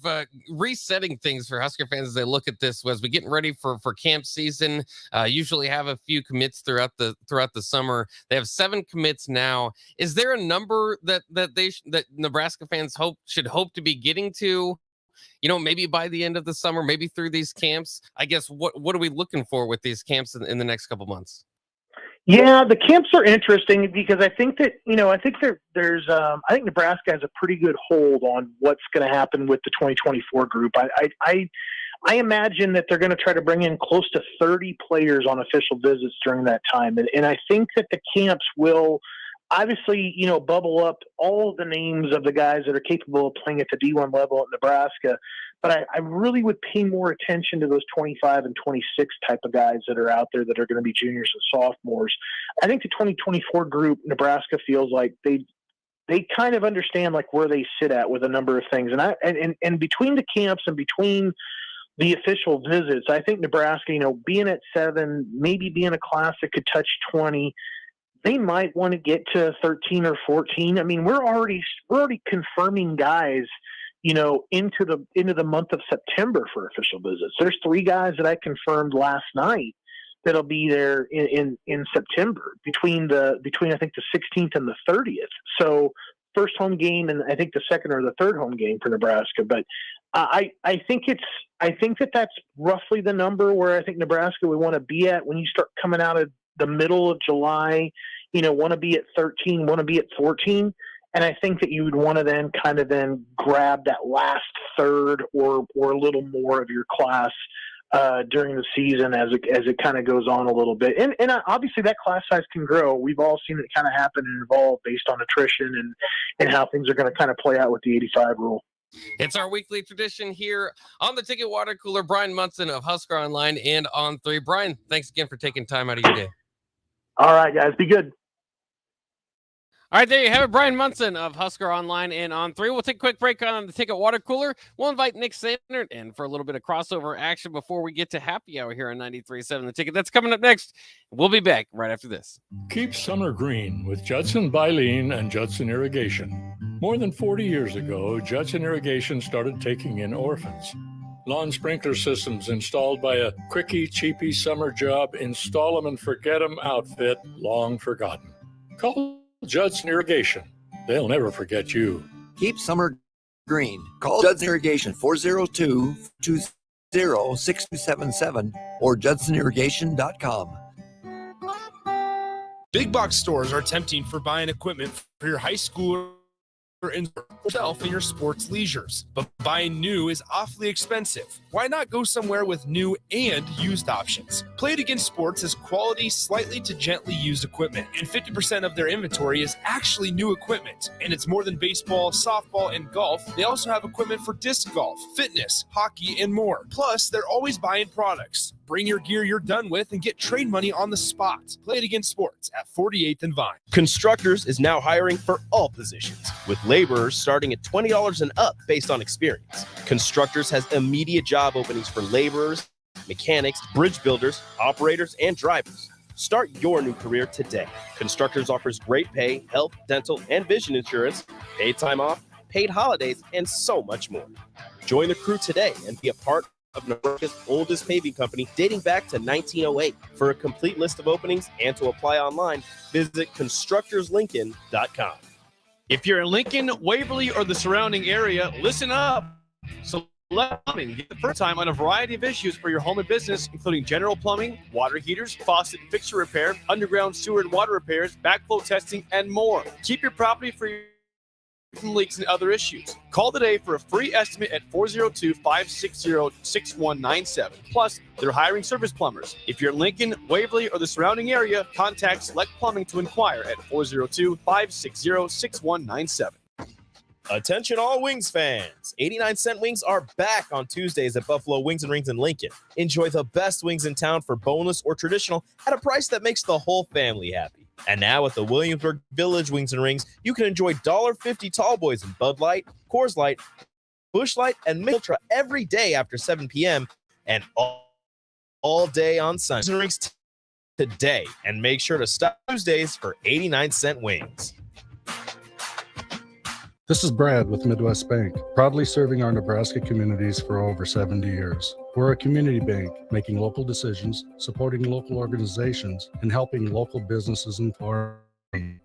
S19: resetting things for Husker fans as they look at this. Was we getting ready for camp season? Usually have a few commits throughout the summer. They have 7 commits now. Is there a number that Nebraska fans should hope to be getting to? Maybe by the end of the summer, maybe through these camps. I guess what are we looking for with these camps in the next couple months?
S6: Yeah, the camps are interesting because I think that I think Nebraska has a pretty good hold on what's going to happen with the 2024 group. I imagine that they're going to try to bring in close to 30 players on official visits during that time, and I think that the camps will obviously, bubble up all of the names of the guys that are capable of playing at the D1 level at Nebraska. But I really would pay more attention to those 25 and 26 type of guys that are out there that are going to be juniors and sophomores. I think the 2024 group, Nebraska feels like they kind of understand like where they sit at with a number of things. And between the camps and between the official visits, I think Nebraska, being at 7, maybe being a class that could touch 20, they might want to get to 13 or 14. I mean, we're already confirming guys, into the month of September for official visits. There's 3 guys that I confirmed last night that'll be there in September between I think the 16th and the 30th. So first home game and I think the second or the third home game for Nebraska. But I think that's roughly the number where I think Nebraska would want to be at when you start coming out of the middle of July, want to be at 13, want to be at 14. And I think that you would want to then grab that last third or a little more of your class during the season as it kind of goes on a little bit. And obviously that class size can grow. We've all seen it kind of happen and evolve based on attrition and how things are going to kind of play out with the 85 rule.
S19: It's our weekly tradition here on the Ticket Water Cooler. Brian Munson of Husker Online and On 3. Brian, thanks again for taking time out of your day. All
S6: right, guys. Be good.
S19: All right, there you have it. Brian Munson of Husker Online and On 3. We'll take a quick break on the Ticket Water Cooler. We'll invite Nick Sanders in for a little bit of crossover action before we get to happy hour here on 93.7 The Ticket. That's coming up next. We'll be back right after this.
S20: Keep summer green with Judson Bylene and Judson Irrigation. More than 40 years ago, Judson Irrigation started taking in orphans. Lawn sprinkler systems installed by a quickie, cheapy summer job, install them and forget them outfit long forgotten. Call Judson Irrigation. They'll never forget you.
S21: Keep summer green. Call Judson Irrigation 402-220-6277 or judsonirrigation.com.
S2: Big box stores are tempting for buying equipment for your high school and yourself in your sports leisures, but buying new is awfully expensive. Why not go somewhere with new and used options? Play It Again Sports has quality, slightly to gently used equipment, and 50% of their inventory is actually new equipment. And it's more than baseball, softball, and golf. They also have equipment for disc golf, fitness, hockey, and more. Plus, they're always buying products. Bring your gear you're done with and get trade money on the spot. Play It Again Sports at 48th and Vine.
S4: Constructors is now hiring for all positions, with laborers starting at $20 and up based on experience. Constructors has immediate job openings for laborers, mechanics, bridge builders, operators, and drivers. Start your new career today. Constructors offers great pay, health, dental, and vision insurance, paid time off, paid holidays, and so much more. Join the crew today and be a part of Nebraska's oldest paving company dating back to 1908. For a complete list of openings and to apply online, visit constructorslincoln.com.
S22: If you're in Lincoln, Waverly, or the surrounding area, listen up.
S3: Plumbing. Get the first time on a variety of issues for your home and business, including general plumbing, water heaters, faucet and fixture repair, underground sewer and water repairs, backflow testing, and more. Keep your property free from leaks and other issues. Call today for a free estimate at 402-560-6197. Plus, they're hiring service plumbers. If you're in Lincoln, Waverly, or the surrounding area, contact Select Plumbing to inquire at 402-560-6197.
S4: Attention all Wings fans. 89-cent wings are back on Tuesdays at Buffalo Wings and Rings in Lincoln. Enjoy the best wings in town for boneless or traditional at a price that makes the whole family happy. And now at the Williamsburg Village Wings and Rings, you can enjoy $1.50 tall boys in Bud Light, Coors Light, Busch Light, and Ultra every day after 7 p.m. and all day on Sundays and Rings today. And make sure to stop Tuesdays for 89-cent wings.
S22: This is Brad with Midwest Bank, proudly serving our Nebraska communities for over 70 years. We're a community bank, making local decisions, supporting local organizations, and helping local businesses and farmers.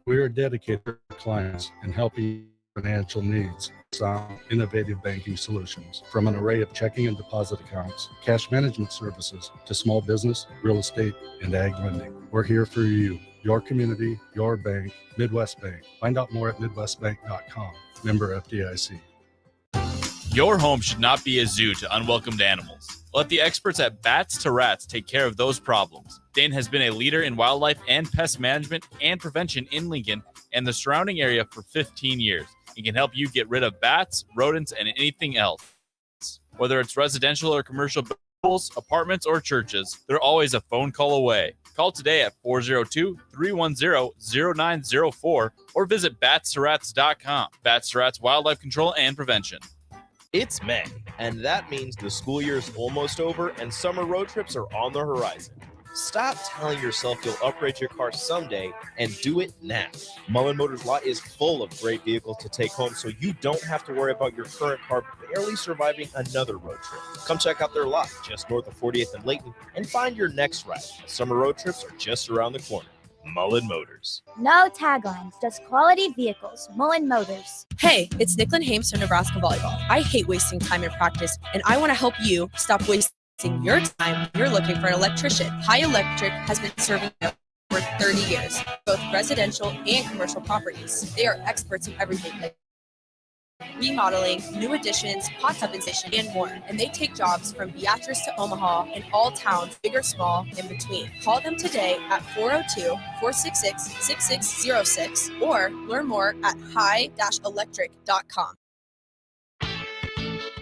S22: We are dedicated to our clients and helping financial needs. Sound, innovative banking solutions, from an array of checking and deposit accounts, cash management services, to small business, real estate, and ag lending. We're here for you, your community, your bank, Midwest Bank. Find out more at midwestbank.com. Member FDIC.
S15: Your home should not be a zoo to unwelcomed animals. Let the experts at Bats to Rats take care of those problems. Dane has been a leader in wildlife and pest management and prevention in Lincoln and the surrounding area for 15 years. He can help you get rid of bats, rodents, and anything else. Whether it's residential or commercial buildings, apartments, or churches, they're always a phone call away. Call today at 402-310-0904 or visit batstoRats.com. Bats to Rats Wildlife Control and Prevention.
S4: It's May, and that means the school year is almost over and summer road trips are on the horizon. Stop telling yourself you'll upgrade your car someday and do it now. Mullen Motors lot is full of great vehicles to take home, so you don't have to worry about your current car barely surviving another road trip. Come check out their lot just north of 40th and Layton and find your next ride. Summer road trips are just around the corner. Mullen Motors.
S12: No taglines, just quality vehicles. Mullen Motors.
S23: Hey, it's Nicklin Hames from Nebraska Volleyball. I hate wasting time in practice, and I want to help you stop wasting your time when you're looking for an electrician. High Electric has been serving for 30 years, both residential and commercial properties. They are experts in everything like remodeling, new additions, hot tub installation, and more. And they take jobs from Beatrice to Omaha and all towns, big or small, in between. Call them today at 402-466-6606 or learn more at high-electric.com.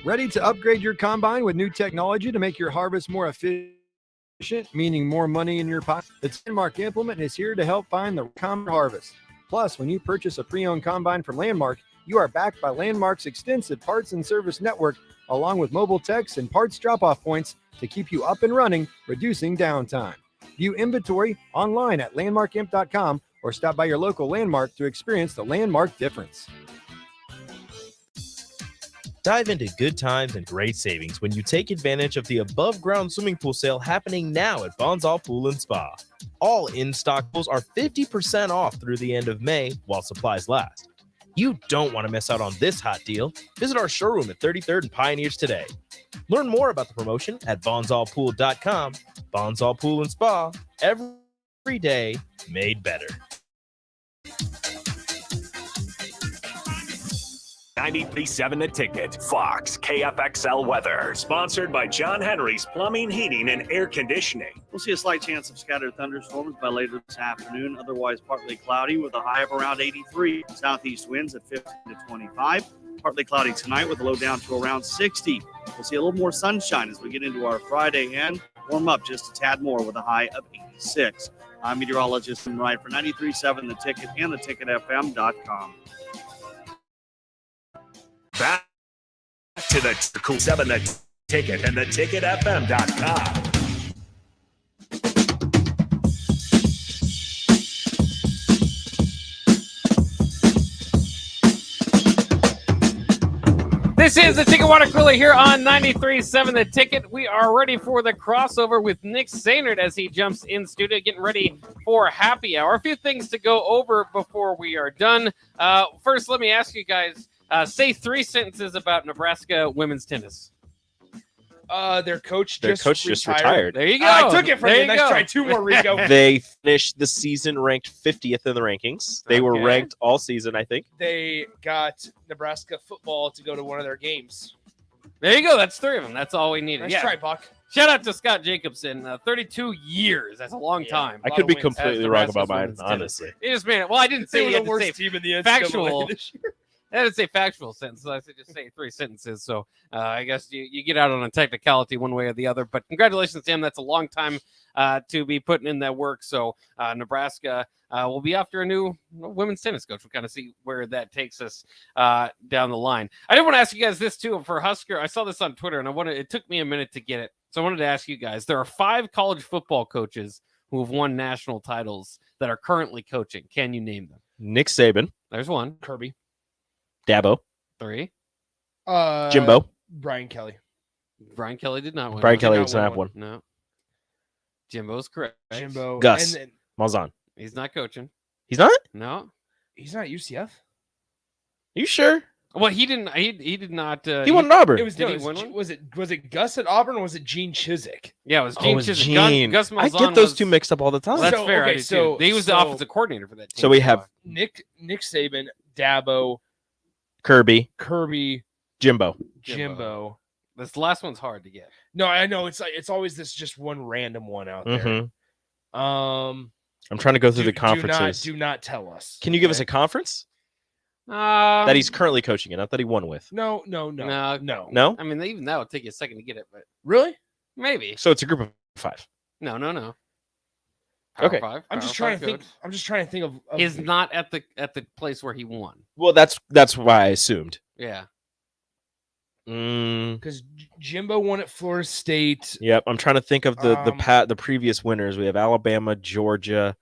S13: Ready to upgrade your combine with new technology to make your harvest more efficient, meaning more money in your pocket? The Landmark Implement is here to help find the combine harvest. Plus, when you purchase a pre-owned combine from Landmark, you are backed by Landmark's extensive parts and service network, along with mobile techs and parts drop-off points to keep you up and running, reducing downtime. View inventory online at landmarkimp.com or stop by your local Landmark to experience the Landmark difference.
S4: Dive into good times and great savings when you take advantage of the above-ground swimming pool sale happening now at Bonsall Pool and Spa. All in-stock pools are 50% off through the end of May while supplies last. You don't want to miss out on this hot deal. Visit our showroom at 33rd and Pioneers today. Learn more about the promotion at bonsallpool.com. Bonsall Pool and Spa, every day made better.
S5: 93.7 The Ticket, Fox, KFXL weather. Sponsored by John Henry's Plumbing, Heating, and Air Conditioning.
S24: We'll see a slight chance of scattered thunderstorms by later this afternoon. Otherwise, partly cloudy with a high of around 83. Southeast winds at 15 to 25. Partly cloudy tonight with a low down to around 60. We'll see a little more sunshine as we get into our Friday and warm up just a tad more with a high of 86. I'm meteorologist Tim Wright for 93.7 The Ticket and theticketfm.com.
S5: Back to the Cool 7 The Ticket and theticketfm.com.
S8: This is the Ticket Water Cooler here on 93.7 The Ticket. We are ready for the crossover with Nick Sainert as he jumps in studio, getting ready for happy hour. A few things to go over before we are done. First, let me ask you guys, say 3 sentences about Nebraska women's tennis.
S2: Their coach
S4: Their
S2: just
S4: coach just
S2: retired.
S8: There you go.
S2: I took it from
S8: There
S2: you.
S8: you
S2: Nice
S8: go.
S2: try. 2 more, Rico.
S4: They finished the season ranked 50th in the rankings. They were
S8: Okay.
S4: ranked all season, I think.
S2: They got Nebraska football to go to one of their games.
S8: There you go. That's 3 of them. That's all we needed.
S2: Nice
S8: Yeah.
S2: try, Buck.
S8: Shout out to Scott Jacobson. 32 years. That's a long time.
S4: I
S2: lot
S4: could
S2: of
S4: be
S2: wins.
S4: completely
S8: As
S4: wrong
S8: Nebraska's
S4: about mine,
S8: women's tennis.
S4: honestly.
S8: He just made it. Well, I didn't
S2: They
S8: say
S2: were
S8: you
S2: the
S8: had to
S2: worst
S8: say
S2: team in the NCAA
S8: factual.
S2: this year.
S8: I didn't say factual sentences. I said just say 3 sentences. So I guess you get out on a technicality one way or the other. But congratulations to him. That's a long time to be putting in that work. So Nebraska will be after a new women's tennis coach. We'll kind of see where that takes us down the line. I did want to ask you guys this too for Husker. I saw this on Twitter and it took me a minute to get it. So I wanted to ask you guys. There are 5 college football coaches who have won national titles that are currently coaching. Can you name them?
S4: Nick Saban,
S8: There's 1.
S2: Kirby.
S4: Dabo,
S8: 3.
S4: Jimbo.
S2: Brian Kelly.
S8: Brian Kelly did not win.
S4: Brian
S8: one.
S4: Kelly
S2: not
S4: doesn't
S2: win
S4: have
S2: one.
S4: one.
S8: No. Jimbo's correct.
S2: Jimbo.
S4: Gus.
S2: And then,
S4: Malzahn.
S8: He's not coaching.
S4: He's not?
S8: No.
S2: he's not UCF.
S4: You sure?
S8: Well, he didn't. He did not.
S4: He won at Auburn.
S2: It was,
S8: Did
S2: no,
S8: he
S2: it was,
S8: win one?
S2: was it Gus at Auburn or was it Gene Chizik?
S8: Yeah, it was
S4: Oh,
S8: Gene
S4: it was
S8: Chisholm.
S4: Gene.
S8: Gus
S4: I
S8: Malzahn
S4: get those
S8: was-
S4: two mixed up all the time.
S8: Well, that's
S2: So,
S8: fair. I
S2: okay,
S8: do
S2: so-
S8: too. He was the
S2: so-
S8: offensive coordinator for that team.
S4: So we have
S2: Nick Saban, Dabo,
S4: Kirby,
S2: Jimbo.
S8: Jimbo. This last one's hard to get.
S2: No, I know it's always this just one random one out there.
S4: Mhm.
S2: Um,
S4: I'm trying to go through the
S2: do
S4: conferences.
S2: not tell us.
S4: Can you give us a conference that he's currently coaching in? Not that he won with.
S2: No.
S8: No.
S4: No?
S8: I mean, even that would take you a second to get it, but
S2: Really?
S8: maybe.
S4: So it's a group of 5.
S8: No. Power
S4: Okay.
S8: 5,
S2: I'm just
S8: Power
S2: trying
S8: 5
S2: to think.
S8: coach.
S2: I'm just trying to think of.
S8: He's not at the place where he won.
S4: Well, that's why I assumed.
S8: Yeah.
S2: because Jimbo won at Florida State.
S4: Yep, I'm trying to think of the previous winners. We have Alabama, Georgia,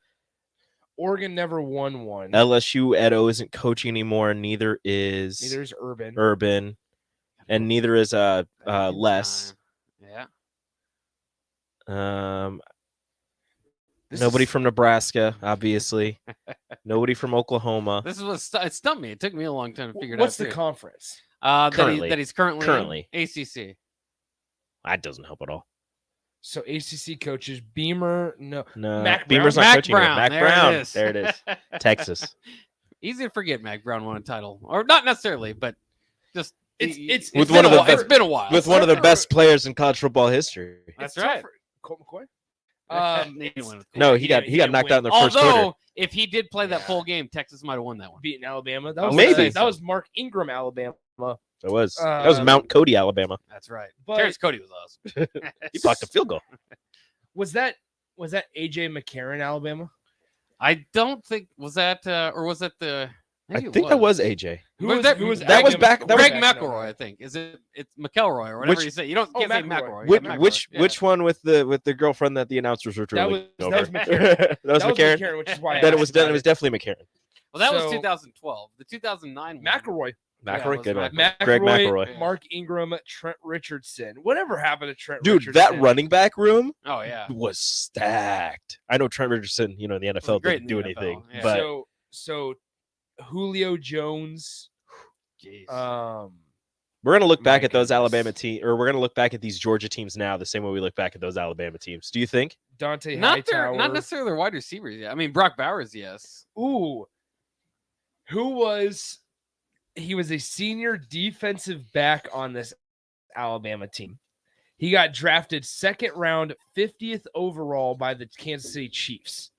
S2: Oregon never won one.
S4: LSU. Edo isn't coaching anymore. Neither is
S2: Urban.
S4: and neither is Les.
S8: Yeah.
S4: Nobody from Nebraska, obviously. Nobody from Oklahoma.
S8: This is what it stumped me. It took me a long time to figure it out.
S2: What's the
S8: too.
S2: conference?
S8: That he's currently in? ACC.
S4: That doesn't help at all.
S2: So ACC coaches Beamer, no,
S4: Mac
S2: Brown?
S4: Beamer's not
S8: Mac
S4: coaching
S8: Brown.
S4: it. Mac
S8: There
S4: Brown.
S8: it is.
S4: There it is. Texas.
S8: Easy to forget Mac Brown won a title, or not necessarily, but just
S2: it's
S4: With
S8: been
S4: one of the
S8: a while.
S4: best,
S8: It's been a while.
S4: with one of the best players in college football history.
S8: That's
S2: tough
S8: right.
S2: for Colt McCoy.
S8: He didn't win with
S4: No,
S8: Cole.
S4: he got
S2: didn't
S4: knocked
S2: win.
S4: out in the first
S8: Although,
S4: quarter.
S8: if he did play that full game, Texas might have won that one.
S2: Beating Alabama. That
S8: Oh,
S2: was
S4: maybe.
S2: that was Mark Ingram, Alabama.
S4: That was Mount Cody, Alabama.
S8: That's right.
S2: But-
S8: Terrence Cody was awesome.
S4: He blocked a field goal.
S2: Was that AJ McCarron, Alabama?
S8: I don't think was that or was that the?
S4: I
S8: maybe it
S4: think that was AJ.
S2: Who
S8: But
S2: was
S8: that-
S2: who was
S4: that was back- that was-
S8: Greg McElroy, I think. Is it? It's McElroy or whatever
S4: Which-
S8: you say. You don't
S2: Oh,
S8: can't say
S2: McElroy.
S8: McElroy.
S4: Which
S8: Yeah, McElroy.
S4: which
S8: Yeah.
S4: which one with the girlfriend that the announcers were
S2: That
S4: drooling
S2: was
S4: over?
S2: McCarron.
S4: that was McCarron.
S2: which is why I
S4: Then it
S2: asked
S4: was
S2: about
S4: definitely McCarron.
S8: Well, that was
S2: So-
S8: 2012. The 2009 one.
S2: McElroy.
S4: McElroy,
S8: it was
S4: good one.
S8: McElroy.
S4: Greg
S2: McElroy,
S4: McElroy.
S2: Mark Ingram, Trent Richardson. Whatever happened to Trent
S4: Dude,
S2: Richardson?
S4: that running back room
S8: Oh yeah.
S4: was stacked. I know Trent Richardson, in the NFL
S8: great
S4: didn't
S8: in
S4: do
S8: the NFL,
S4: anything,
S8: yeah.
S4: but
S2: So Julio Jones.
S8: Jeez.
S4: we're gonna look back
S2: My
S4: at those
S2: goodness.
S4: Alabama teams, or we're gonna look back at these Georgia teams now the same way we look back at those Alabama teams. Do you think?
S2: Dante
S8: not
S2: Hightower.
S8: not necessarily their wide receivers. Yeah, I mean Brock Bowers. Yes.
S2: Ooh. Who was he was a senior defensive back on this Alabama team. He got drafted second round, 50th overall by the Kansas City Chiefs.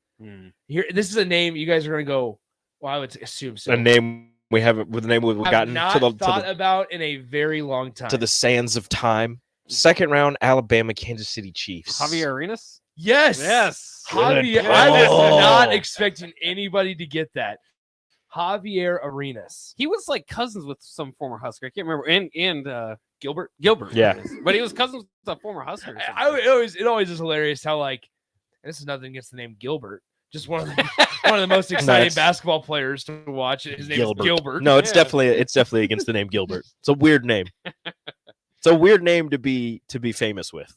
S2: Here, this is a name you guys are gonna go. Well, I would assume so.
S4: A name we haven't with the name we've
S2: I've
S4: gotten
S2: not
S4: to
S2: thought about in a very long time.
S4: the sands of time. Second round, Alabama, Kansas City Chiefs.
S8: Javier Arenas.
S2: Yes.
S8: Yes.
S2: Javier,
S4: Good
S2: I was
S4: call.
S2: not expecting anybody to get that. Javier Arenas.
S8: He was like cousins with some former Husker. I can't remember. And
S2: Gilbert.
S4: Yeah.
S8: but he was cousins with a former Husker. or
S2: It always is hilarious how and this is nothing against the name Gilbert. Just one of the most exciting
S4: it's
S2: basketball players to watch. His name is Gilbert.
S4: No, it's
S8: Yeah.
S4: definitely against the name Gilbert. It's a weird name. It's a weird name to be famous with.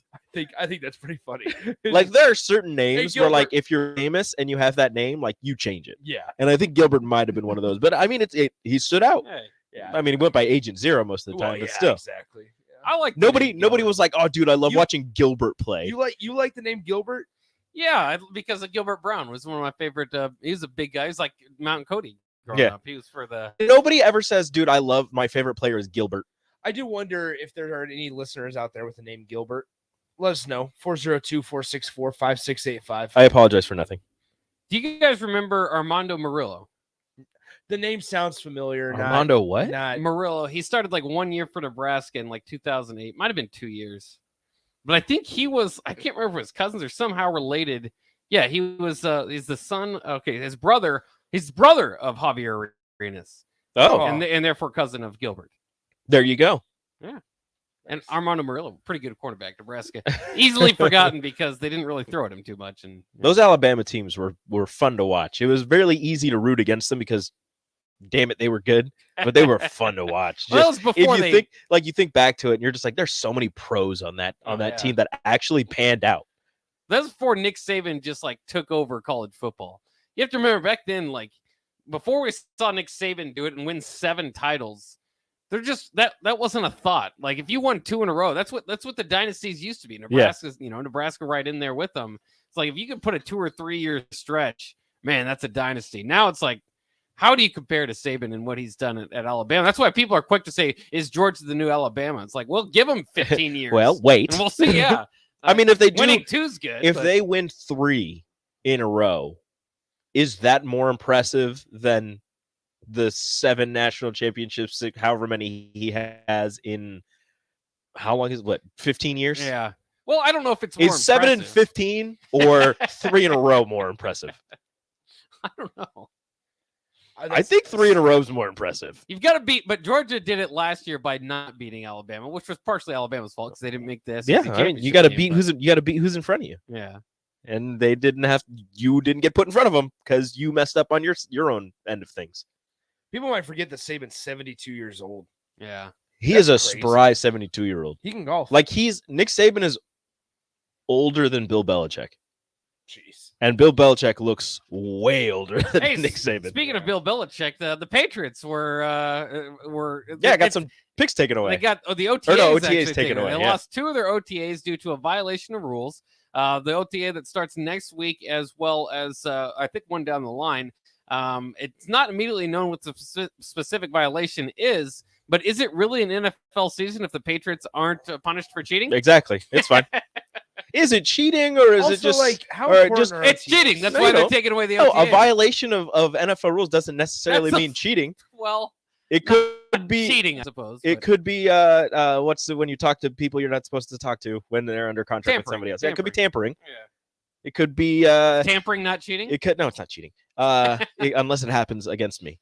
S2: I think that's pretty funny.
S4: Like there are certain names where like
S2: Gilbert.
S4: if you're famous and you have that name, like you change it.
S2: Yeah.
S4: And I think Gilbert might have been one of those. But I mean, he stood out.
S8: Hey.
S2: Yeah.
S4: I mean, he went by Agent Zero most of the time, but still.
S2: Exactly.
S8: I like the
S4: Nobody
S8: name Gilbert.
S4: was like, "Oh, dude, I love watching Gilbert play."
S2: You like the name Gilbert?
S8: Yeah, because of Gilbert Brown was one of my favorite. He was a big guy. He's like Mountain Cody growing
S4: Yeah.
S8: up. He was for the.
S4: Nobody ever says, "Dude, I love my favorite player is Gilbert."
S2: I do wonder if there are any listeners out there with the name Gilbert. Let us know. 402-464-5685.
S4: I apologize for nothing.
S8: Do you guys remember Armando Murillo?
S2: The name sounds familiar.
S4: Armando what?
S2: Not
S8: Murillo. He started like 1 year for Nebraska in like 2008. Might have been 2 years. But I think he was, I can't remember if his cousins are somehow related. Yeah, he was, he's the son, he's brother of Javier Arenas.
S4: Oh.
S8: And therefore cousin of Gilbert.
S4: There you go.
S8: Yeah. And Armando Murillo, pretty good quarterback, Nebraska. Easily forgotten because they didn't really throw at him too much. And
S4: Those Alabama teams were fun to watch. It was really easy to root against them because, damn it, they were good, but they were fun to watch.
S8: Well, that was before
S4: if you think back to it, and you're just like, there's so many pros on that team that actually panned out.
S8: That was before Nick Saban just like took over college football. You have to remember back then, like before we saw Nick Saban do it and win 7 titles, they're just that wasn't a thought. Like if you won 2 in a row, that's what the dynasties used to be. Nebraska's, Nebraska right in there with them. It's like if you could put a 2 or 3 year stretch, man, that's a dynasty. Now it's like, how do you compare to Saban and what he's done at Alabama? That's why people are quick to say, is Georgia the new Alabama? It's like, well, give him 15 years.
S4: Well, wait.
S8: And we'll see. Yeah.
S4: I mean, if they do,
S8: winning 2's good.
S4: If they win 3 in a row, is that more impressive than the 7 national championships, however many he has in how long is 15 years?
S8: Yeah. Well, I don't know if it's more
S4: is 7 and 15 or 3 in a row more impressive.
S8: I don't know.
S4: I think 3 in a row is more impressive.
S8: You've got to beat, but Georgia did it last year by not beating Alabama, which was partially Alabama's fault because they didn't make this.
S4: Yeah, I mean, you got to beat who's in front of you.
S8: Yeah,
S4: and they you didn't get put in front of them because you messed up on your own end of things.
S2: People might forget that Saban's 72 years old.
S8: Yeah,
S4: he is a spry 72-year-old.
S2: He can golf.
S4: Like Nick Saban is older than Bill Belichick.
S2: Jeez.
S4: And Bill Belichick looks way older than Nick Saban.
S8: Speaking of Bill Belichick, the Patriots were
S4: got some picks taken away.
S8: They got the OTAs,
S4: taken away.
S8: They lost 2 of their OTAs due to a violation of rules. The OTA that starts next week, as well as I think one down the line. It's not immediately known what the specific violation is, but is it really an NFL season if the Patriots aren't punished for cheating?
S4: Exactly, it's fine. Is it cheating or is it just
S2: like how important
S8: it's cheating? That's why they're taking away the OTA.
S4: A violation of NFL rules doesn't necessarily mean cheating.
S8: Well,
S4: it could be
S8: cheating, I suppose.
S4: It could be when you talk to people you're not supposed to talk to when they're under contract with somebody else. Yeah, it could be tampering.
S8: Yeah.
S4: It could be
S8: tampering, not cheating.
S4: It's not cheating. Unless it happens against me.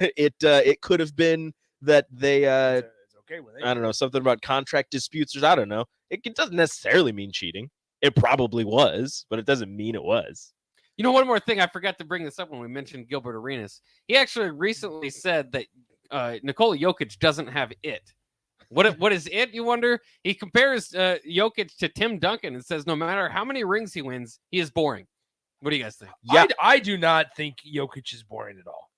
S4: It could have been that they I don't know, something about contract disputes or I don't know. It doesn't necessarily mean cheating. It probably was, but it doesn't mean it was.
S8: You know, one more thing, I forgot to bring this up when we mentioned Gilbert Arenas. He actually recently said that Nikola Jokic doesn't have it. What is it, you wonder? He compares Jokic to Tim Duncan and says no matter how many rings he wins, he is boring. What do you guys think?
S2: Yeah. I do not think Jokic is boring at all.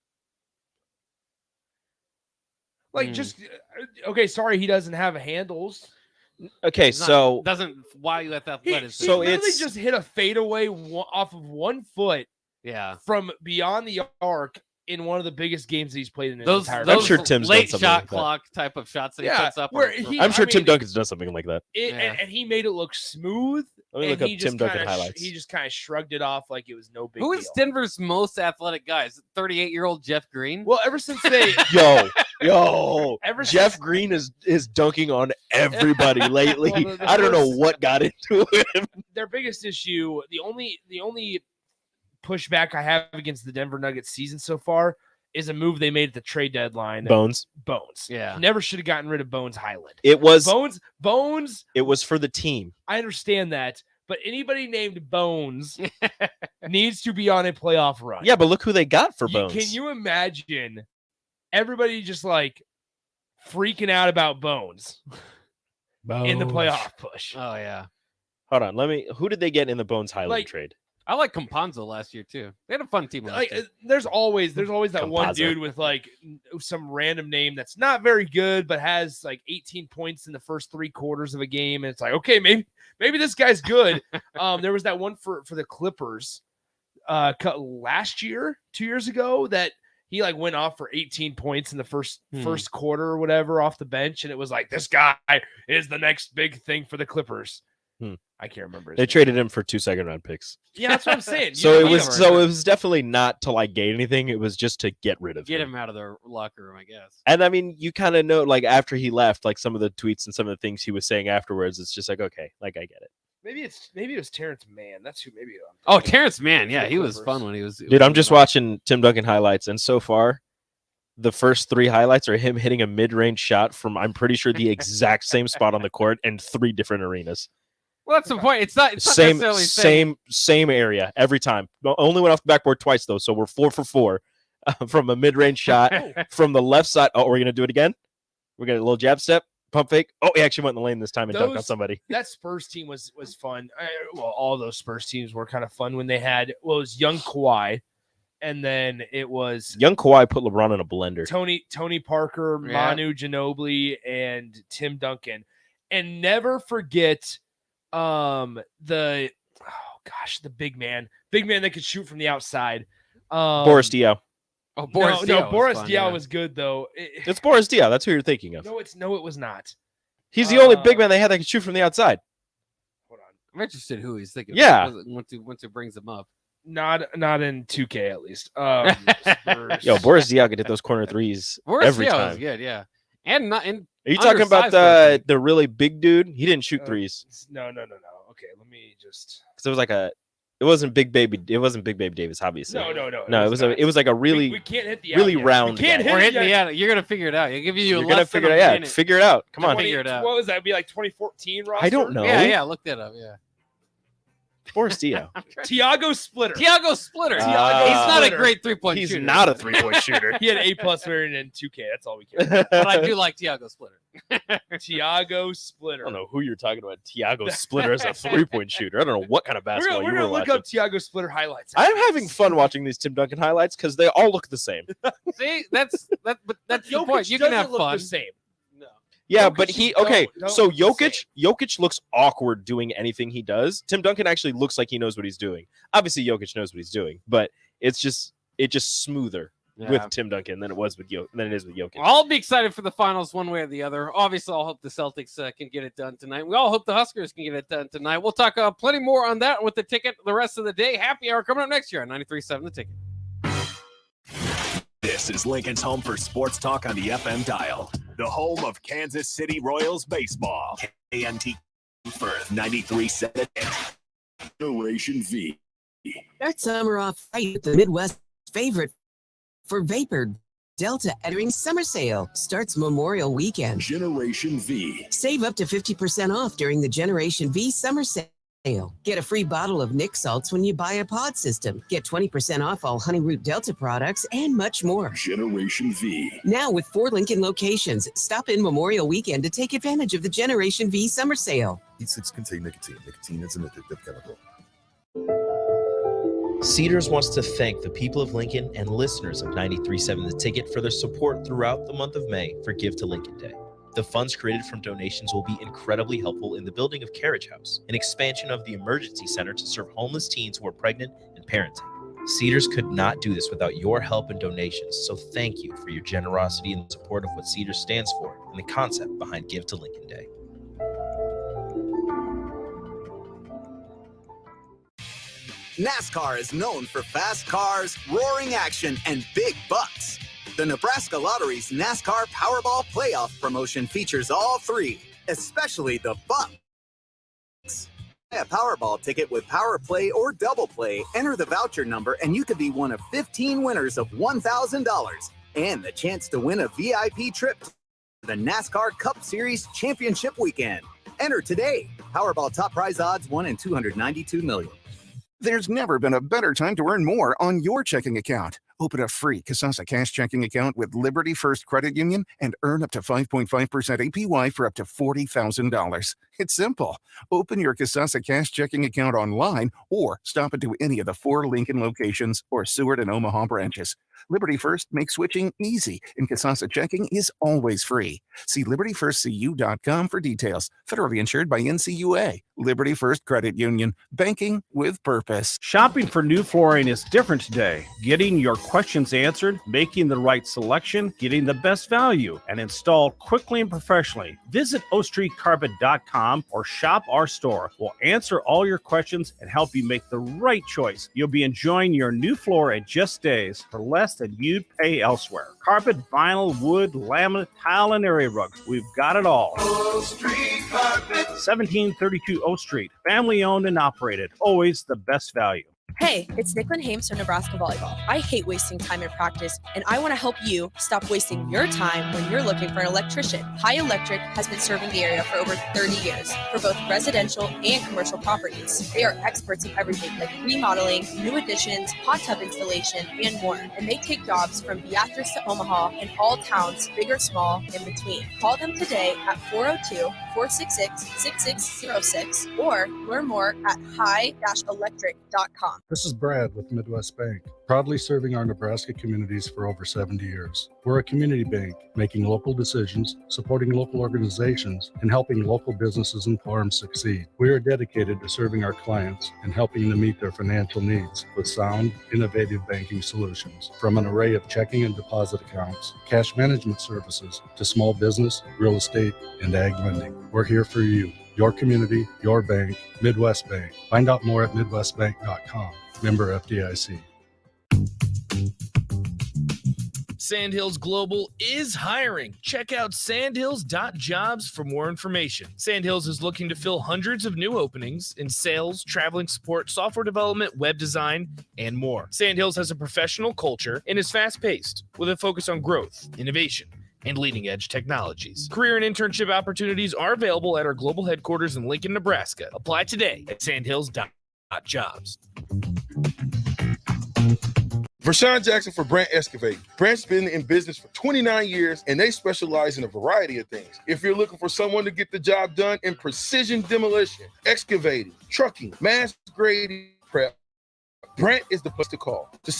S2: Like, just, okay, sorry, he doesn't have handles.
S4: Okay,
S8: doesn't wow you at athleticism.
S2: He literally just hit a fadeaway off of 1 foot from beyond the arc in one of the biggest games he's played in his entire life.
S4: I'm sure Tim's
S8: late
S4: done something
S8: shot
S4: like that.
S8: clock type of shots that he puts up.
S4: I'm sure Tim Duncan's done something like that.
S2: And he made it look smooth.
S4: Let me look up Tim Duncan highlights.
S2: He just kind of shrugged it off like it was no big deal.
S8: Who is Denver's most athletic guy? Is it 38-year-old Jeff Green?
S2: Well, ever since they
S4: Jeff Green is dunking on everybody lately. I don't know what got into him.
S2: Their biggest issue, the only pushback I have against the Denver Nuggets season so far is a move they made at the trade deadline.
S4: Bones.
S8: Yeah.
S2: Never should have gotten rid of Bones Highland.
S4: It was
S2: Bones.
S4: It was for the team.
S2: I understand that, but anybody named Bones needs to be on a playoff run.
S4: Yeah, but look who they got for Bones.
S2: Can you imagine everybody just like freaking out about Bones in the playoff push?
S8: Oh yeah.
S4: Hold on. Who did they get in the Bones Highland trade?
S8: I like Companzo last year too. They had a fun team last year.
S2: There's always that one
S4: Composite.
S2: dude with like some random name that's not very good, but has like 18 points in the first 3 quarters of a game, and it's like, okay, maybe this guy's good. There was that one for the Clippers last year, 2 years ago, that he like went off for 18 points in the first quarter or whatever off the bench, and it was like, this guy is the next big thing for the Clippers. I can't remember.
S4: They traded him for 2 second-round picks.
S2: Yeah, that's what I'm saying.
S4: So it was definitely not to like gain anything. It was just to get rid of him.
S8: Out of the locker room, I guess.
S4: And I mean, you kind of know, like after he left, like some of the tweets and some of the things he was saying afterwards, it's just like, okay, like I get it.
S2: Maybe it was Terrence Mann. That's who maybe.
S8: Oh, Terrence Mann. Yeah, he was fun when he was.
S4: Dude, I'm just watching Tim Duncan highlights, and so far, the first 3 highlights are him hitting a mid-range shot from, I'm pretty sure, the exact same spot on the court in 3 different arenas.
S8: Well, that's the point. It's not
S4: Same
S8: necessarily
S4: area every time. Only went off the backboard twice though, so we're 4 for 4 from a mid-range shot from the left side. Oh, we're gonna do it again. We're gonna a little jab step, pump fake. Oh, he actually went in the lane this time and dunked on somebody.
S2: That Spurs team was fun. All those Spurs teams were kind of fun when they had it was young Kawhi, and then it was
S4: young Kawhi put LeBron in a blender.
S2: Tony Parker, Manu Ginobili, and Tim Duncan, and never forget. The big man that could shoot from the outside.
S4: Boris Diaw.
S8: Oh, Boris Diaw.
S2: No, Boris Diaw was good though.
S4: It's Boris Diaw. That's who you're thinking of.
S2: No, it was not.
S4: He's the only big man they had that could shoot from the outside.
S8: I'm interested who he's thinking.
S4: Yeah.
S8: Of. Once it brings him up.
S2: Not in 2K at least.
S4: Yo, Boris Diaw could hit those corner threes every time.
S8: Was good, yeah. And not in.
S4: Are you talking about the really big dude? He didn't shoot threes.
S2: No. Okay, let me just.
S4: Because it was like it wasn't Big Baby Davis, obviously.
S2: No.
S4: It was like a really
S2: we can't hit the
S4: really
S2: out
S4: round.
S2: We can't
S4: guy.
S8: We're hitting the out. You're gonna figure it out. You're
S4: gonna figure it out. Figure it out. Come on.
S8: Figure it out.
S2: What was that? It'd be like 2014 roster?
S4: I don't know.
S8: Yeah. Look that up. Yeah.
S4: Boris Diaw.
S2: Tiago Splitter.
S8: He's not a great 3-point shooter.
S4: He's not a 3-point shooter.
S2: He had A+ variant in 2K. That's all we care.
S8: But I do like Tiago Splitter.
S2: Tiago Splitter.
S4: I don't know who you're talking about. Tiago Splitter as a 3-point shooter. I don't know what kind of basketball
S2: we're gonna look up Tiago Splitter highlights.
S4: I'm having fun watching these Tim Duncan highlights because they all look the same.
S8: See, that's the point. You can have fun.
S2: The same.
S4: Yeah,
S2: Jokic
S4: but
S2: don't
S4: Jokic looks awkward doing anything he does. Tim Duncan actually looks like he knows what he's doing. Obviously, Jokic knows what he's doing, but it's just smoother with Tim Duncan than it is with Jokic.
S8: I'll be excited for the finals one way or the other. Obviously, I'll hope the Celtics can get it done tonight. We all hope the Huskers can get it done tonight. We'll talk plenty more on that with the ticket the rest of the day. Happy hour coming up next year on 93.7 The Ticket.
S5: This is Lincoln's home for sports talk on the FM dial. The home of Kansas City Royals baseball. KNT Firth 93.7. Generation V.
S7: Start summer off right with the Midwest favorite for Vapor. Delta entering summer sale starts Memorial Weekend.
S5: Generation V.
S7: Save up to 50% off during the Generation V summer sale. Get a free bottle of Nick Salts when you buy a pod system. Get 20% off all Honeyroot Delta products and much more.
S5: Generation V.
S7: Now with 4 Lincoln locations. Stop in Memorial Weekend to take advantage of the Generation V summer sale.
S9: E6 contain nicotine. Nicotine is an addictive chemical.
S4: Cedars wants to thank the people of Lincoln and listeners of 93.7 The Ticket for their support throughout the month of May for Give to Lincoln Day. The funds created from donations will be incredibly helpful in the building of Carriage House, an expansion of the emergency center to serve homeless teens who are pregnant and parenting. Cedars could not do this without your help and donations, so thank you for your generosity and support of what Cedars stands for and the concept behind Give to Lincoln Day.
S10: NASCAR is known for fast cars, roaring action, and big bucks. The Nebraska Lottery's NASCAR Powerball Playoff promotion features all 3, especially the bucks. Buy a Powerball ticket with Power Play or Double Play, enter the voucher number, and you could be one of 15 winners of $1,000 and the chance to win a VIP trip to the NASCAR Cup Series Championship Weekend. Enter today. Powerball top prize odds 1 in 292 million.
S16: There's never been a better time to earn more on your checking account. Open a free Kasasa Cash checking account with Liberty First Credit Union and earn up to 5.5% APY for up to $40,000. It's simple. Open your Kasasa Cash checking account online or stop into any of the 4 Lincoln locations or Seward and Omaha branches. Liberty First makes switching easy, and Kasasa checking is always free. See libertyfirstcu.com for details. Federally insured by NCUA. Liberty First Credit Union. Banking with purpose.
S1: Shopping for new flooring is different today. Getting your questions answered, making the right selection, getting the best value, and installed quickly and professionally. Visit ostreetcarpet.com or shop our store. We'll answer all your questions and help you make the right choice. You'll be enjoying your new floor in just days for less than you'd pay elsewhere. Carpet, vinyl, wood, laminate, tile, and area rugs. We've got it all.
S11: O Street Carpet.
S1: 1732 O Street. Family owned and operated. Always the best value.
S23: Hey, it's Nicklin Hames from Nebraska Volleyball. I hate wasting time in practice, and I want to help you stop wasting your time when you're looking for an electrician. High Electric has been serving the area for over 30 years for both residential and commercial properties. They are experts in everything like remodeling, new additions, hot tub installation, and more. And they take jobs from Beatrice to Omaha and all towns, big or small, in between. Call them today at 402-466-6606 or learn more at high-electric.com.
S22: This is Brad with Midwest Bank, proudly serving our Nebraska communities for over 70 years. We're a community bank, making local decisions, supporting local organizations, and helping local businesses and farms succeed. We are dedicated to serving our clients and helping them meet their financial needs with sound, innovative banking solutions. From an array of checking and deposit accounts, cash management services, to small business, real estate, and ag lending. We're here for you. Your community, your bank, Midwest Bank. Find out more at midwestbank.com. Member FDIC.
S2: Sandhills Global is hiring. Check out sandhills.jobs for more information. Sandhills is looking to fill hundreds of new openings in sales, traveling support, software development, web design, and more. Sandhills has a professional culture and is fast-paced with a focus on growth, innovation, and leading-edge technologies. Career and internship opportunities are available at our global headquarters in Lincoln, Nebraska. Apply today at sandhills.jobs.
S9: Vershawn Jackson for Brant Excavating. Brant's been in business for 29 years, and they specialize in a variety of things. If you're looking for someone to get the job done in precision demolition, excavating, trucking, mass grading, prep, Brant is the place to call. To